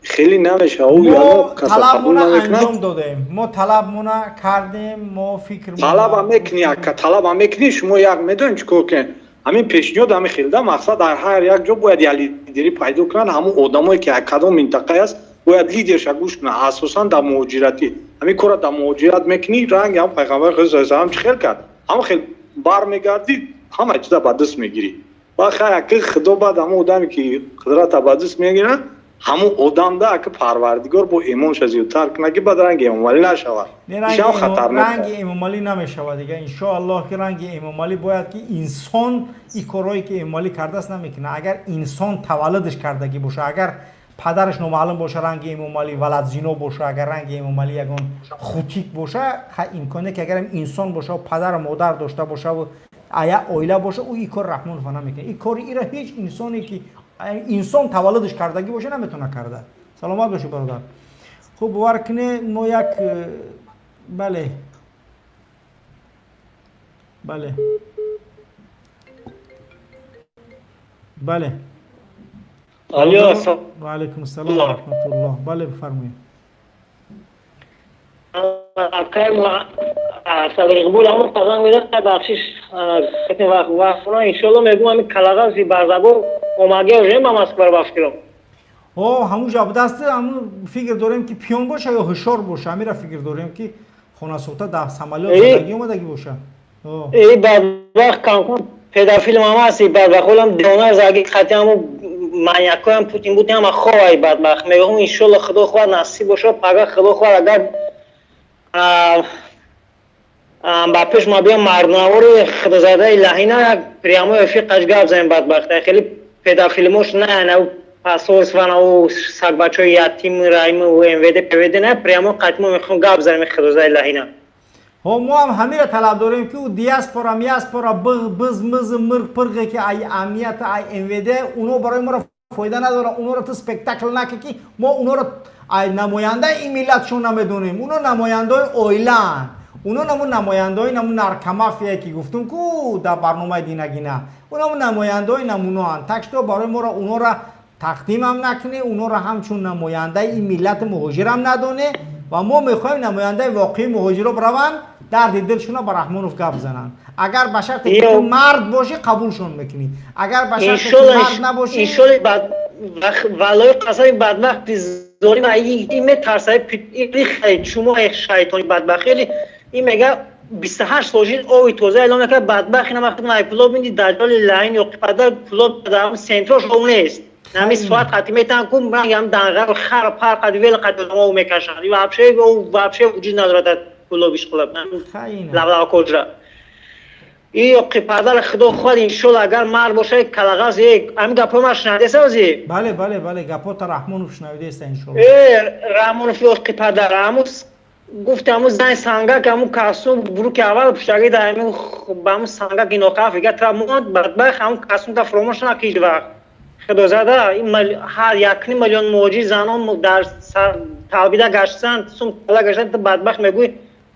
خیلی نمیشه او ما یعنی کسا قبول طلبمونه نمیکنه انجام دادیم، ما طلبمونه کردیم، ما فکر طلب هم میکنی که طلب هم میکنی شما یک میدون چیکار کن همین پیشنهاد همین خیلی مقصد در هر یک جا باید یه لیدری پیدا کنن همون آدمایی که کدام منطقه است باید لیدرش گوش کنن اساسا در مهاجرتی همین کار در مهاجرت میکنی رنگ هم پیغمبر خدا هم چخیر کرد هم خیلی برمیگردی همه چیز به دست میگیری و خیلی خدا بعد همون آدمی که قدرت به دست میگیره همون آدم ده که پروردگار با ایمانش زیادتر کنه که بعد رنگ امام علی نشود رنگ امام علی نمیشود دیگه ان شاء الله که رنگ امام علی باید که انسان این کارهایی که امام علی کرده است نمیکنه اگر انسان تولدش کردگی باشه اگر پدرش نامعلوم باشه رنگ امام علی ولد زینا باشه اگر رنگ امام علی یگان خوتیک باشه امکانه که اگر انسان باشه و پدر و مادر داشته باشه و آیا اویلا باشه او این کار رحمان فنا میکنه این کاری ایرا هیچ انسانی که انسان تولدش کردگی باشه نمیتونه کرده. سلامت باشی برادر. خوب ورکنه ما یک بله بله بله الو و علیکم السلام و رحمت الله. بله بفرمایید. صدر قبول همون قضا میدن بخشش خیلی وقت انشالله میگم همین کلاغا زی بردگو اومگه ریم هم از کار بافکرم همون جواب دسته همون فکر داریم که پیون باشه یا هشار باشه همین را فکر داریم که خوناسوتا در سمالیات زندگی اومدگی باشه ای بدبخت کانکون پدافیل هم هستی بدبخت هم دونر زاگی خطی همون مانیاکو هم پوتین بودی هم خواه بدبخت میگم انشالله خدا خواه نصیب باشه پگه خدا خواه اگر با پیش ما بیام مردنوار خدا زاده الهی نه یک پریامو افیق قجگاب زنیم بدبخت خیلی پدافیلموش نه پاسوس و نه سگ بچه یتیم رایم و امویده پیویده نه پریامو قطمو میخوام گاب زنیم خدا زاده الهی نه ما هم همین را طلب داریم که او دیاسپورا میاسپورا بز مز مرغ پرغه که ای امنیت ای امویده اونو برای ما را فایده نداره اونو را تو سپکتاکل نکه که ما اونو را نماینده این ملت شون نمیدونیم اونو نماینده اویلان اونو نماینده نمون نرکمافیه که گفتم کو در برنامه دینگی نه اونو نماینده نمونو هن تکشتو برای ما را اونو را تقدیم هم نکنه اونو را همچون نماینده این ملت مهاجر هم ندونه و ما میخوایم نماینده واقعی مهاجر رو برون درد دلشون رو با رحمانوف گپ بزنن اگر بشر که مرد باشه قبولشون میکنی اگر بشر که مرد نباشه اینشالی بعد ولای قصای بدبخت زوریم این میترسه این خیلی شما شیطانی بدبخت خیلی این میگه 28 سالگی اوی توزه اعلام کرد بدبخت اینا وقتی من پلوب میدی دجال لاین یا قپاده پلوب در سنتروش اون نیست نمی سوات قطعی میتن کم من هم دنگه خر پر قد ویل قد ما میکشن و وابشه وجود ندارد پلوبش خلاب لبلا کجرا این قپاده خدا خود انشالله اگر مرد باشه کلاغاز یک همین گپا ما شنیده سازی بله گپا تا رحمانوف شنیده است انشالله رحمانوف قپاده راموس گفتم زن سانگا که همون کاسون برو که اول پشتگی دائمی با همون سانگا که نوکا فکر ترا موند بدبخت همون کاسون تا فراموش نکیج وقت خدا زاده این هر یکنی میلیون موجی زنان در تابیده گشتن سون کلا گشتن تو بدبخت میگوی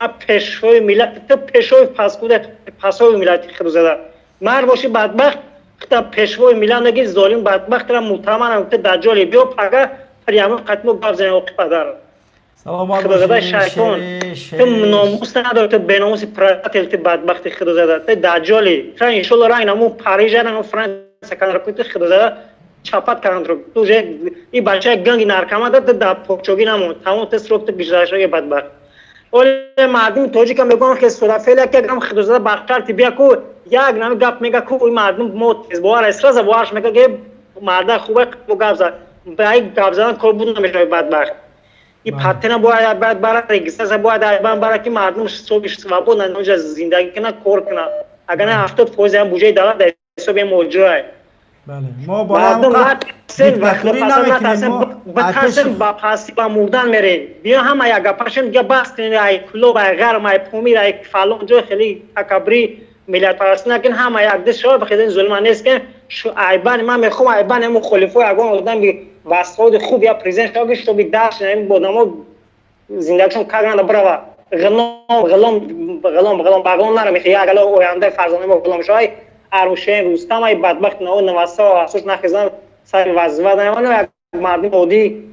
پیشوی ملت تو پیشوی پاسوی ملت خدا زاده مر باشی بدبخت تا پیشوی ملت نگی ظالم بدبخت را محترمانه تو دجالی بیا پگه پریامو قتمو گابزن او پدر خدا زاده شیطان تو ناموس نداره تو بناموس پرات تو بدبخت خدا زاده تو دجالی تو ان شاء الله رنگ نمو پاریس نمو فرانسه کانر کوت خدا زاده چاپات کردن تو جه این بچه گنگی نارکما داد در پوچوگی نمون تمام تسروک تو گزارشای بدبخت اول مردم توجی که میگم که سودا فعلا که گم خدا زاده بختر تبیا کو یک نمی گپ میگه کو این مردم موت بوار اسراز بوارش میگه که مرد خوبه کو گپ زد برای گپ زدن کار بود نمیشه بدبخت این پاتنا باید بعد برای رگیستر باید برای که مردم صبحش سوابون نمیشه زندگی کنه کار کنه اگر نه 70% هم بودجه دولت حساب ماجرا بله ما باید دیکتاتوری نمیکنیم با پاسی با مردن میرین بیا همه یک گپاشن دیگه بس کنید ای کلوب ای غرم ای پومیر ای فلان جو خیلی تکبری ملت پرستی نکن همه یک دست شما بخیدین ظلم نیست که ایبان من میخوام ایبان مخالفو اگه آدم واسطه خوب یا پرزنت شو گشت بی داش نمی بودم زندگیشون کارن برا غلام باغون نرم خیلی اگه آینده فرزانه ما غلام شای عروشین روستم ای بدبخت نو نواسا اساس نخزن سر وظیفه دارن مردم عادی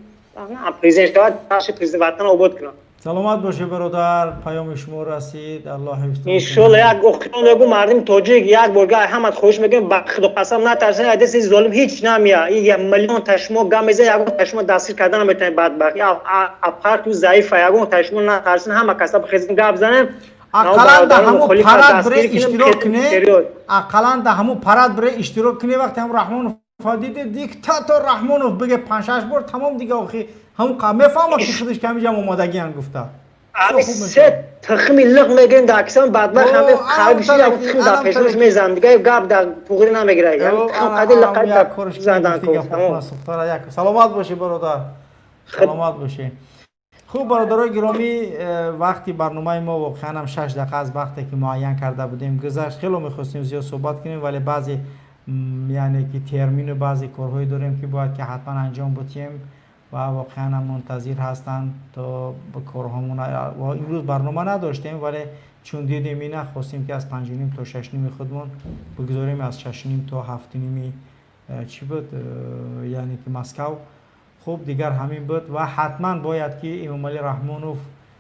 پرزیدنت شود بخش پرزیدنت وطن آباد کنم. سلامت باشه برادر، پیام شما رسید. الله حفظتون کنه. انشالله یک اختیار لگو مردم تاجیک یک بارگاه همت خوش میگم با خدا قسم نترسین عدس ظالم هیچ نمیاد. این 1 میلیون تشمو گم میزه یگون تشمو دستگیر کردن میتونه بدبخت. یا اپار تو ضعیف یگون تشمو نترسین همه کسا بخزین گپ زنن. اقلا ده همو پرد بره اشتراک کنه. اقلا ده همو پرد بره اشتراک کنه. وقتی هم رحمان فادید دیکتاتور رحمانوف بگه 5-6 بار تمام دیگه آخی همون قمه فهمه که خودش کمی جمع آمادگی هم گفته. امی سه تخمی لق میگن داکسان بدبخت همه خرابشی یا تخم دا پیشش میزن دیگه گپ در پوغری نمیگیره. یعنی تخم قدی لقد زندان کو. سلامت باشی برادر. سلامت باشی. خوب برادرای گرامی، وقتی برنامه ما واقعا هم 6 دقیقه از وقتی که معین کرده بودیم گذشت. خیلی می‌خواستیم زیاد صحبت کنیم ولی بعضی یعنی که ترمین و بعضی کارهایی داریم که باید که حتما انجام بدیم و واقعا هم منتظر هستند تا به کارهامون. و امروز برنامه نداشتیم ولی چون دیدیم اینه خواستیم که از 5:30 تا 6:30 خودمون بگذاریم، از 6:30 تا 7:30 چی بود یعنی که مسکو. خب دیگر همین بود و حتما باید که امام علی رحمانوف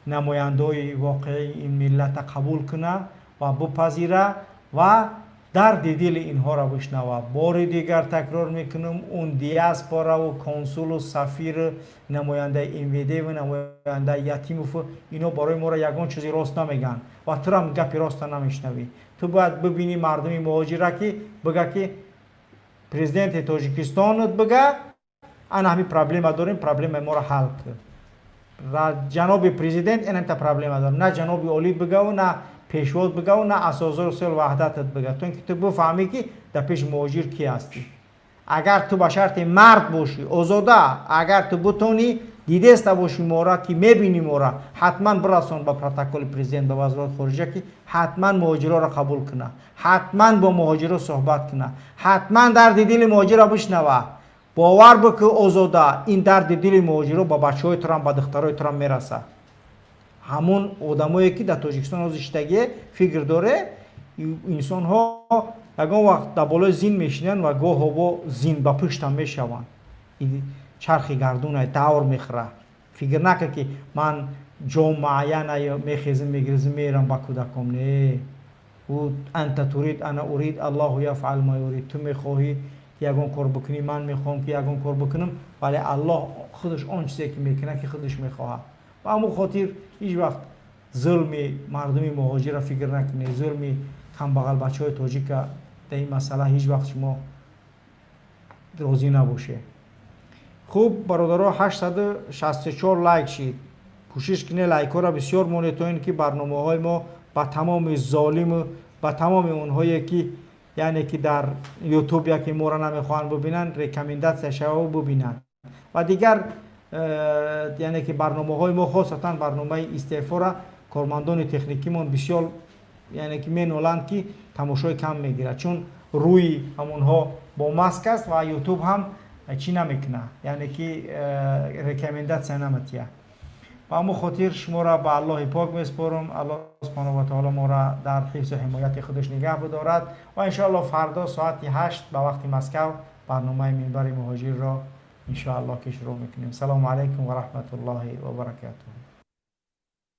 نمایندای واقعی این ملت قبول کنه و بپذیره و درد دل اینها را بشنوه. بار دیگر تکرار میکنم اون دیاسپورا و کنسول و سفیر نماینده انویده و نماینده یتیموف اینا برای ما را یگان چیزی راست نمیگن و تو هم گپی راست نمیشنوی. تو باید ببینی مردم مهاجره که بگه که پرزیدنت تاجیکستان بگه انا همین پرابلم داریم، پرابلم ما را حل کرد. جناب پرزیدنت این تا پرابلم داریم، نه جناب اولی بگه و نه پیشوات بگه و نه اساسار سال وحدتت بگه. تو اینکه تو بفهمی که در پیش مهاجر کی هستی. اگر تو به شرط مرد باشی آزاده، اگر تو بتونی دیدست باشی مورا که میبینی مورا، حتما برسون با پروتکل پرزیدنت به وزارت خارجه که حتما مهاجرا را قبول کنه، حتما با مهاجرا صحبت کنه، حتما درد دل مهاجرا بشنوه. باور بکن آزاده این درد دل مهاجرا با بچهای ترام با دخترای ترام میرسه. همون آدمایی که در تاجیکستان زشتگی فکر داره انسان ها یگان وقت در بالای زین میشینن و گاه هوا زین با پشت هم میشوند. چرخی گردونه دور میخوره. فکر نکن که من جام معین میخیزم میگرزم میرم با کودکم. نه و انت تريد انا اريد الله يفعل ما يريد. تو میخواهی که یگان کار بکنی من میخوام که یگان کار بکنم ولی الله خودش آن چیزی که میکنه که خودش میخواد. و همون خاطر هیچ وقت ظلمی مردمی مهاجر را فکر نکنید. ظلمی هم بغل بچه های تاجیک در این مسئله هیچ وقت شما راضی نباشه. خوب برادرها 864 لایک شید. کوشش کنید لایک ها را بسیار مونیتورین که برنامه های ما با تمام ظالم با تمام اونهایی که یعنی که در یوتیوب یا که ما را نمیخوان ببینن ریکامندات شو ببینن. و دیگر یعنی که برنامه های ما خاصتا برنامه استعفا را کارمندان تکنیکی ما بسیار یعنی که مینولند که تماشای کم میگیره چون روی همونها با ماسک است و یوتیوب هم چی نمیکنه یعنی که ریکامندات نمیتیه. و اما خاطر شما را به الله پاک میسپارم. الله سبحانه و تعالی ما را در حفظ و حمایت خودش نگه بدارد و ان شاء الله فردا ساعت 8 به وقت مسکو برنامه منبر مهاجر را ان شاء الله که شروع میکنیم. سلام علیکم و رحمت الله و برکاته.